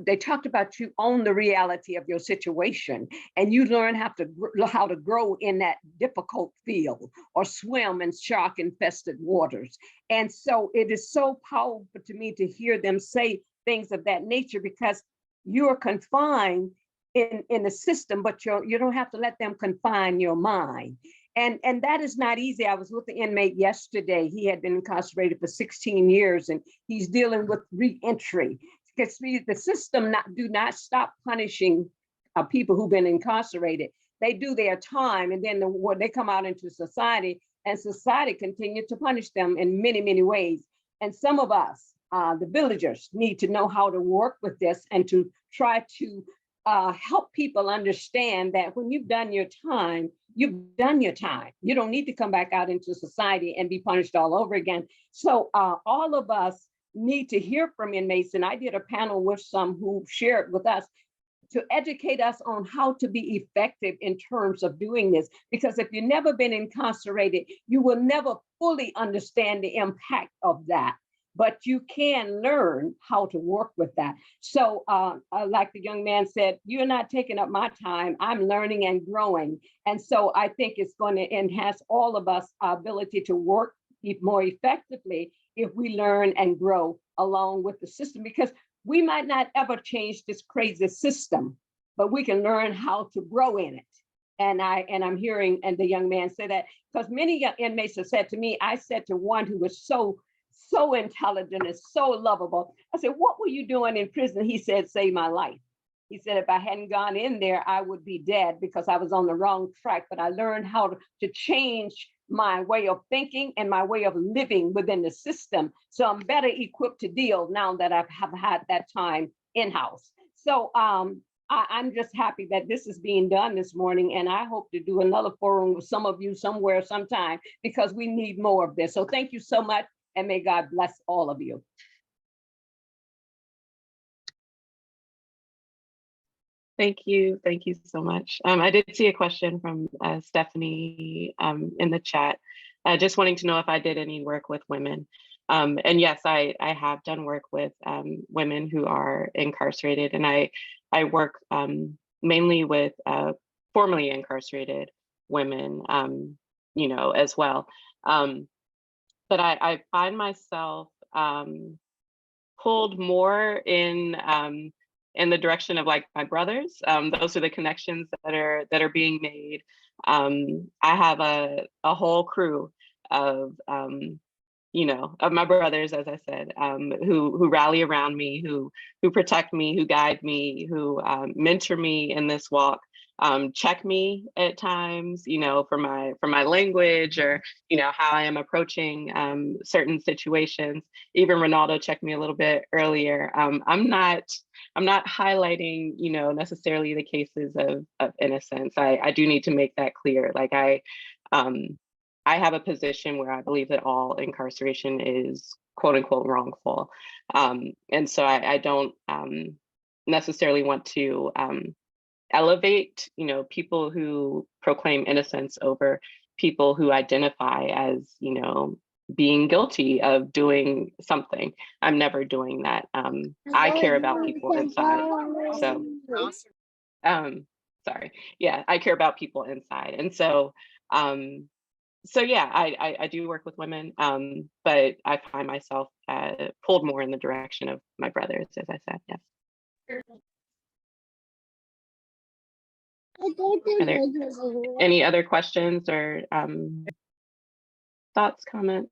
they talked about you own the reality of your situation, and you learn how to grow in that difficult field or swim in shark infested waters. And so it is so powerful to me to hear them say things of that nature, because you're confined in the system, but you don't have to let them confine your mind. And that is not easy. I was with the inmate yesterday. He had been incarcerated for 16 years and he's dealing with re-entry. Because the system do not stop punishing people who've been incarcerated. They do their time, and then when they come out into society, and society continues to punish them in many, many ways. And some of us, the villagers, need to know how to work with this and to try to help people understand that when you've done your time, you've done your time. You don't need to come back out into society and be punished all over again. So all of us need to hear from inmates. And I did a panel with some who shared with us to educate us on how to be effective in terms of doing this. Because if you've never been incarcerated, you will never fully understand the impact of that. But you can learn how to work with that. So like the young man said, you're not taking up my time. I'm learning and growing. And so I think it's going to enhance all of us our ability to work more effectively if we learn and grow along with the system, because we might not ever change this crazy system, but we can learn how to grow in it. And I'm hearing and the young man say that, because many inmates have said to me, I said to one who was so intelligent and so lovable, I said, what were you doing in prison? He said, save my life. He said, if I hadn't gone in there, I would be dead because I was on the wrong track, but I learned how to change my way of thinking and my way of living within the system. So I'm better equipped to deal now that I have had that time in-house. So I'm just happy that this is being done this morning, and I hope to do another forum with some of you somewhere sometime, because we need more of this. So thank you so much, and may God bless all of you. Thank you so much. I did see a question from Stephanie in the chat, just wanting to know if I did any work with women. And yes, I have done work with women who are incarcerated, and I work mainly with formerly incarcerated women, you know, as well. But I find myself pulled more in the direction of like my brothers. Those are the connections that are being made. I have a whole crew of you know, of my brothers, as I said, who rally around me, who protect me, who guide me, who mentor me in this walk. check me at times, for my language, or how I am approaching certain situations. Even Ronaldo checked me a little bit earlier. I'm not highlighting, necessarily the cases of innocence. I do need to make that clear. Like I have a position where I believe that all incarceration is quote unquote wrongful. And so I don't necessarily want to elevate, people who proclaim innocence over people who identify as, being guilty of doing something. I'm never doing that. I care about people inside. So, sorry. Yeah, I care about people inside. And so, yeah, I do work with women, but I find myself pulled more in the direction of my brothers, as I said, yes. Are there any other questions or thoughts, comments?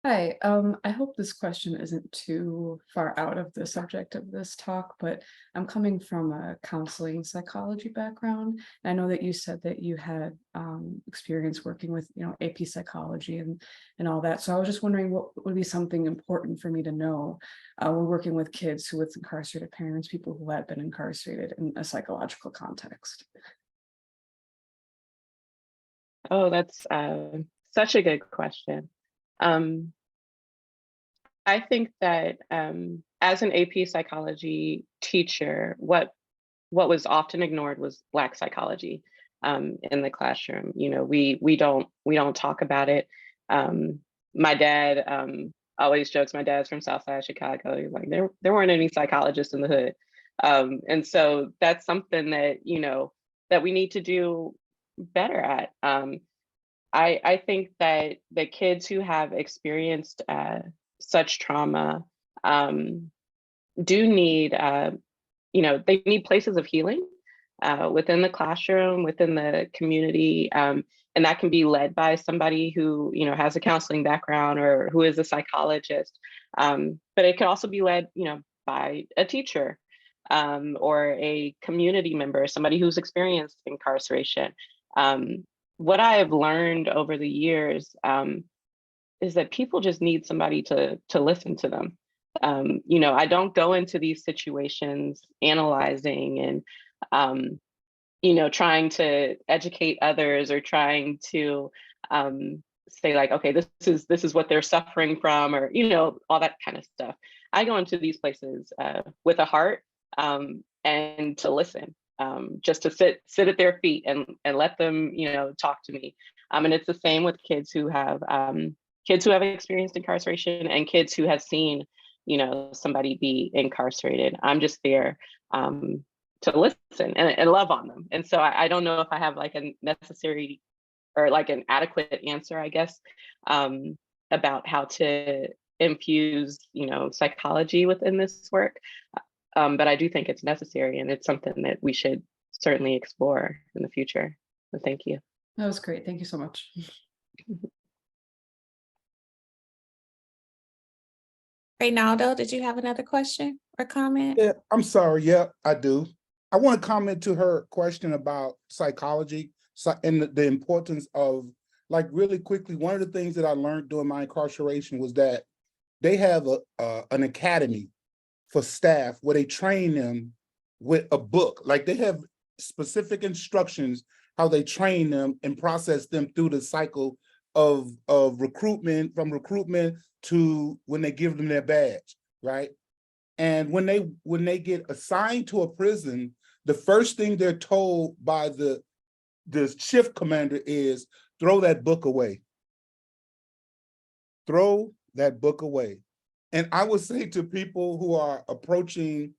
Hi, I hope this question isn't too far out of the subject of this talk, but I'm coming from a counseling psychology background. And I know that you said that you had experience working with, AP psychology and all that. So I was just wondering what would be something important for me to know when working with kids who with incarcerated parents, people who had been incarcerated in a psychological context. Oh, that's such a good question. I think that as an AP psychology teacher, what was often ignored was Black psychology in the classroom. We don't talk about it. My dad always jokes. My dad's from Southside Chicago. He's like, there weren't any psychologists in the hood, and so that's something that that we need to do better at. I think that the kids who have experienced such trauma do need, they need places of healing within the classroom, within the community, and that can be led by somebody who has a counseling background or who is a psychologist. But it can also be led, by a teacher or a community member, somebody who's experienced incarceration. What I have learned over the years is that people just need somebody to listen to them. I don't go into these situations analyzing and trying to educate others or trying to say like, okay, this is what they're suffering from, or all that kind of stuff. I go into these places with a heart and to listen. Just to sit at their feet and let them, talk to me. And it's the same with kids who have experienced incarceration and kids who have seen, somebody be incarcerated. I'm just there to listen and love on them. And so I don't know if I have like a necessary or like an adequate answer, I guess, about how to infuse, psychology within this work. But I do think it's necessary, and it's something that we should certainly explore in the future. So thank you. That was great. Thank you so much. Reynaldo, did you have another question or comment? Yeah, I'm sorry. Yeah, I do. I want to comment to her question about psychology and the importance of, like, really quickly, one of the things that I learned during my incarceration was that they have an academy for staff where they train them with a book. Like they have specific instructions how they train them and process them through the cycle of recruitment, from recruitment to when they give them their badge, right? And when they get assigned to a prison, the first thing they're told by the shift commander is throw that book away. Throw that book away. And I would say to people who are approaching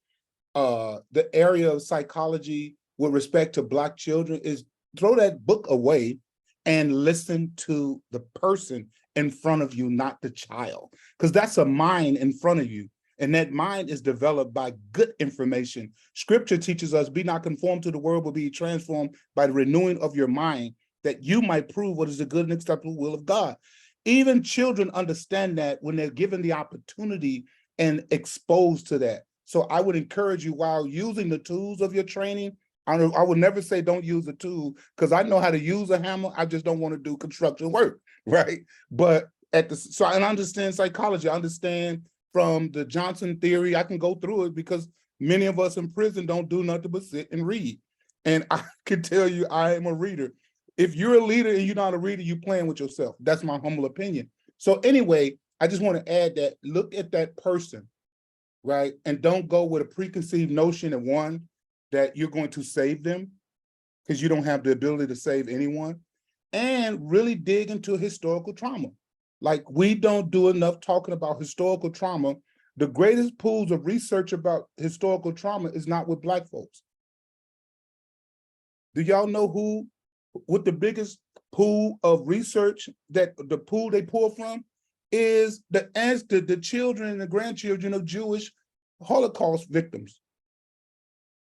the area of psychology with respect to Black children is throw that book away and listen to the person in front of you, not the child. Because that's a mind in front of you. And that mind is developed by good information. Scripture teaches us, be not conformed to the world, but be transformed by the renewing of your mind, that you might prove what is the good and acceptable will of God. Even children understand that when they're given the opportunity and exposed to that. So I would encourage you, while using the tools of your training, I would never say don't use a tool, because I know how to use a hammer. I just don't want to do construction work, right? But so I understand psychology. I understand from the Johnson theory. I can go through it because many of us in prison don't do nothing but sit and read. And I can tell you, I am a reader. If you're a leader and you're not a reader, you're playing with yourself. That's my humble opinion. So anyway, I just want to add that, look at that person, right? And don't go with a preconceived notion of one, that you're going to save them, because you don't have the ability to save anyone. And really dig into historical trauma. Like, we don't do enough talking about historical trauma. The greatest pools of research about historical trauma is not with Black folks. Do y'all know what the biggest pool of research, that the pool they pull from, is the children and the grandchildren of Jewish Holocaust victims.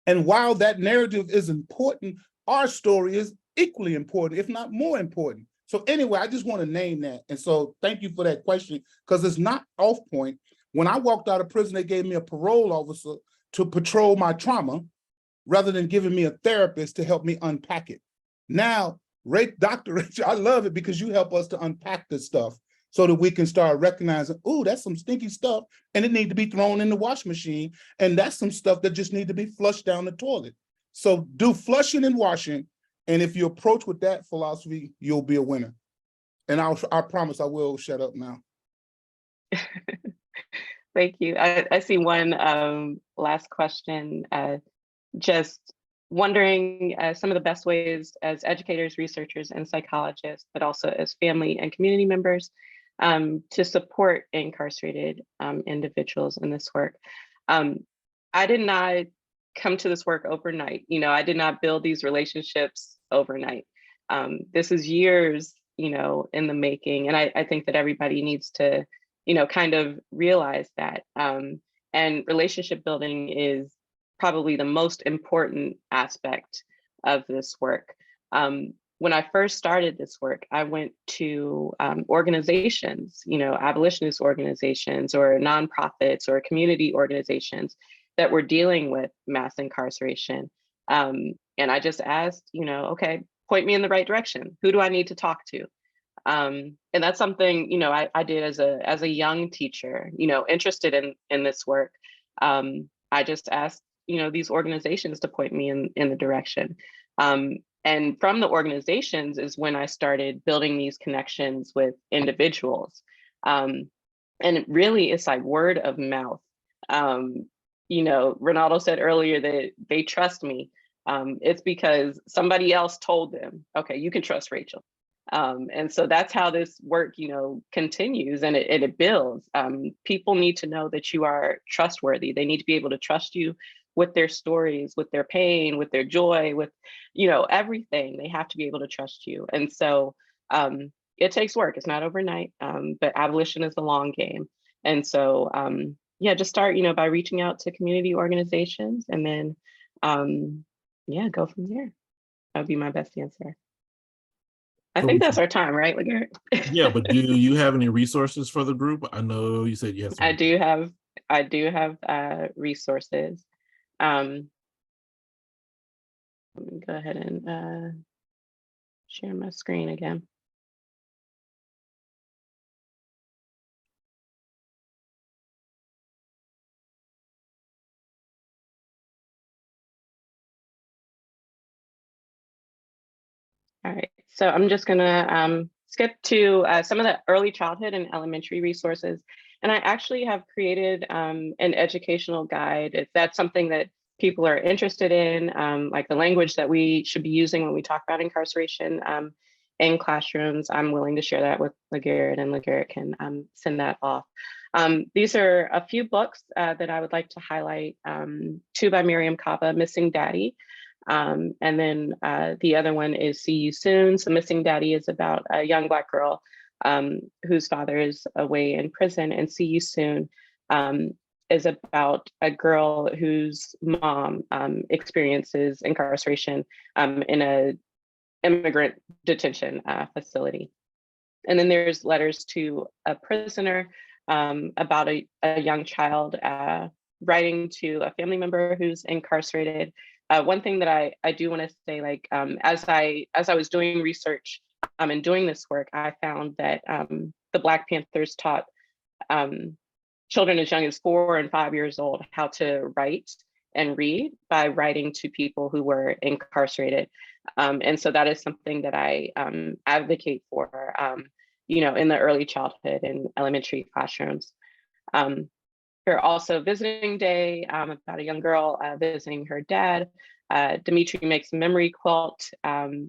And while that narrative is important, our story is equally important, if not more important. So anyway, I just want to name that. And so thank you for that question, because it's not off point. When I walked out of prison, they gave me a parole officer to patrol my trauma rather than giving me a therapist to help me unpack it. Now, Dr. Rachel, I love it because you help us to unpack this stuff so that we can start recognizing, oh, that's some stinky stuff and it needs to be thrown in the wash machine. And that's some stuff that just need to be flushed down the toilet. So do flushing and washing. And if you approach with that philosophy, you'll be a winner. And I promise I will shut up now. Thank you. I see one last question. Just wondering some of the best ways as educators, researchers, and psychologists, but also as family and community members, to support incarcerated individuals in this work. I did not come to this work overnight. I did not build these relationships overnight. This is years, in the making. And I think that everybody needs to, kind of realize that. And relationship building is probably the most important aspect of this work. When I first started this work, I went to organizations, abolitionist organizations or nonprofits or community organizations that were dealing with mass incarceration. And I just asked, okay, point me in the right direction. Who do I need to talk to? And that's something, I did as a young teacher, interested in this work. I just asked, these organizations to point me in the direction. And from the organizations is when I started building these connections with individuals. And it really is like word of mouth. Ronaldo said earlier that they trust me. It's because somebody else told them, okay, you can trust Rachel. And so that's how this work, continues and it builds. People need to know that you are trustworthy. They need to be able to trust you with their stories, with their pain, with their joy, with, everything. They have to be able to trust you. And so it takes work. It's not overnight, but abolition is the long game. And so, just start, by reaching out to community organizations and then, go from there. That would be my best answer. I think that's our time, right, LeGarrette? Yeah, but do you have any resources for the group? I know you said yes. I do have resources. Let me go ahead and share my screen again. All right, so I'm just gonna skip to some of the early childhood and elementary resources. And I actually have created an educational guide. If that's something that people are interested in, like the language that we should be using when we talk about incarceration in classrooms, I'm willing to share that with LeGarrette, and LeGarrette can send that off. These are a few books that I would like to highlight. Two by Miriam Kaba, Missing Daddy. And then the other one is See You Soon. So Missing Daddy is about a young Black girl whose father is away in prison, and See You Soon is about a girl whose mom experiences incarceration in a immigrant detention facility. And then there's Letters to a Prisoner about a young child writing to a family member who's incarcerated. One thing that I do want to say, like, as I was doing research and doing this work, I found that the Black Panthers taught children as young as 4 and 5 years old how to write and read by writing to people who were incarcerated. And so that is something that I advocate for, you know, in the early childhood and elementary classrooms. We're also visiting day about a young girl visiting her dad. Dimitri makes a memory quilt.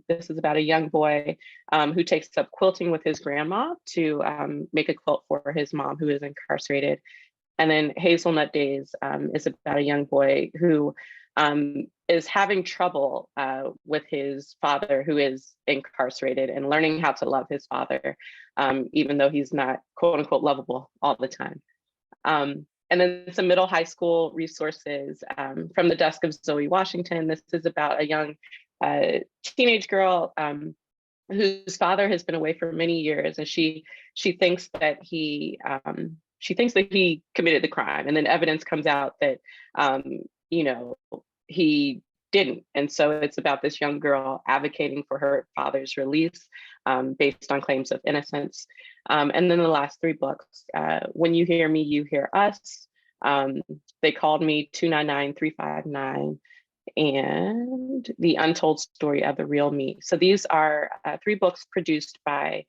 This is about a young boy who takes up quilting with his grandma to make a quilt for his mom who is incarcerated. And then Hazelnut Days is about a young boy who is having trouble with his father who is incarcerated and learning how to love his father, even though he's not quote unquote lovable all the time. And then some middle high school resources from the desk of Zoe Washington. This is about a young teenage girl whose father has been away for many years, and she thinks that he committed the crime, and then evidence comes out that you know, he didn't. And so it's about this young girl advocating for her father's release based on claims of innocence. And then the last 3 books, When You Hear Me, You Hear Us, They Called Me 299-359, and The Untold Story of the Real Me. So these are 3 books produced by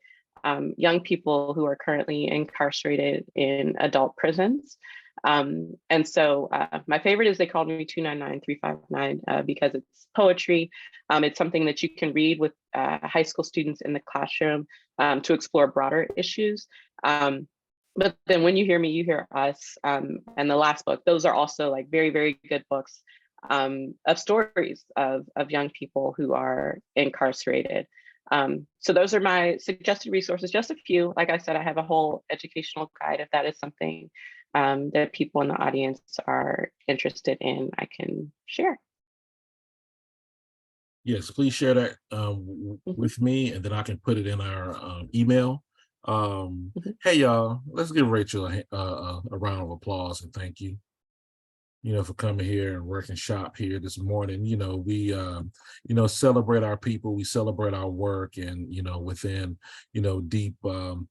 young people who are currently incarcerated in adult prisons. And so my favorite is They Called Me 299-359 because it's poetry. It's something that you can read with high school students in the classroom to explore broader issues. But then When You Hear Me, You Hear Us, and the last book, those are also like very, very good books of stories of young people who are incarcerated. So those are my suggested resources, just a few. Like I said, I have a whole educational guide if that is something that people in the audience are interested in, I can share. Yes, please share that with me, and then I can put it in our email. Hey, y'all, let's give Rachel a round of applause and thank you, you know, for coming here and working shop here this morning. You know, we, you know, celebrate our people, we celebrate our work, and, you know, within, you know, deep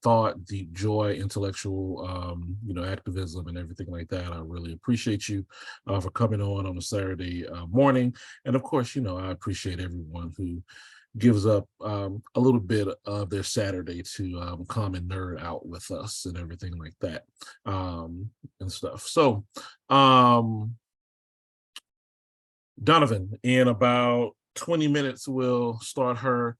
thought, deep joy, intellectual, you know, activism and everything like that. I really appreciate you for coming on a Saturday morning. And of course, you know, I appreciate everyone who gives up a little bit of their Saturday to come and nerd out with us and everything like that and stuff. So Donovan, in about 20 minutes, we'll start her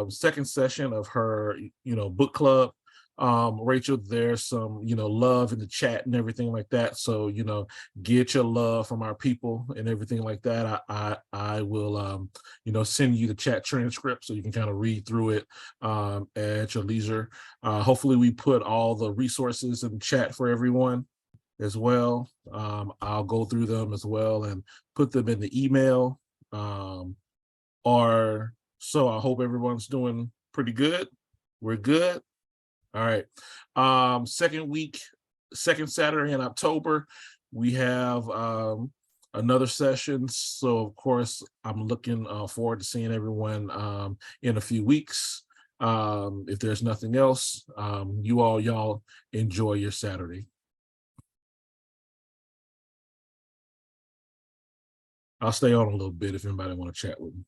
second session of her, you know, book club. Rachel, there's some, you know, love in the chat and everything like that. So, you know, get your love from our people and everything like that. I will, you know, send you the chat transcript so you can kind of read through it at your leisure. Hopefully we put all the resources in the chat for everyone as well. I'll go through them as well and put them in the email. Or so I hope everyone's doing pretty good. We're good. All right. Second Saturday in October, we have another session. So of course, I'm looking forward to seeing everyone in a few weeks. If there's nothing else, y'all enjoy your Saturday. I'll stay on a little bit if anybody want to chat with me.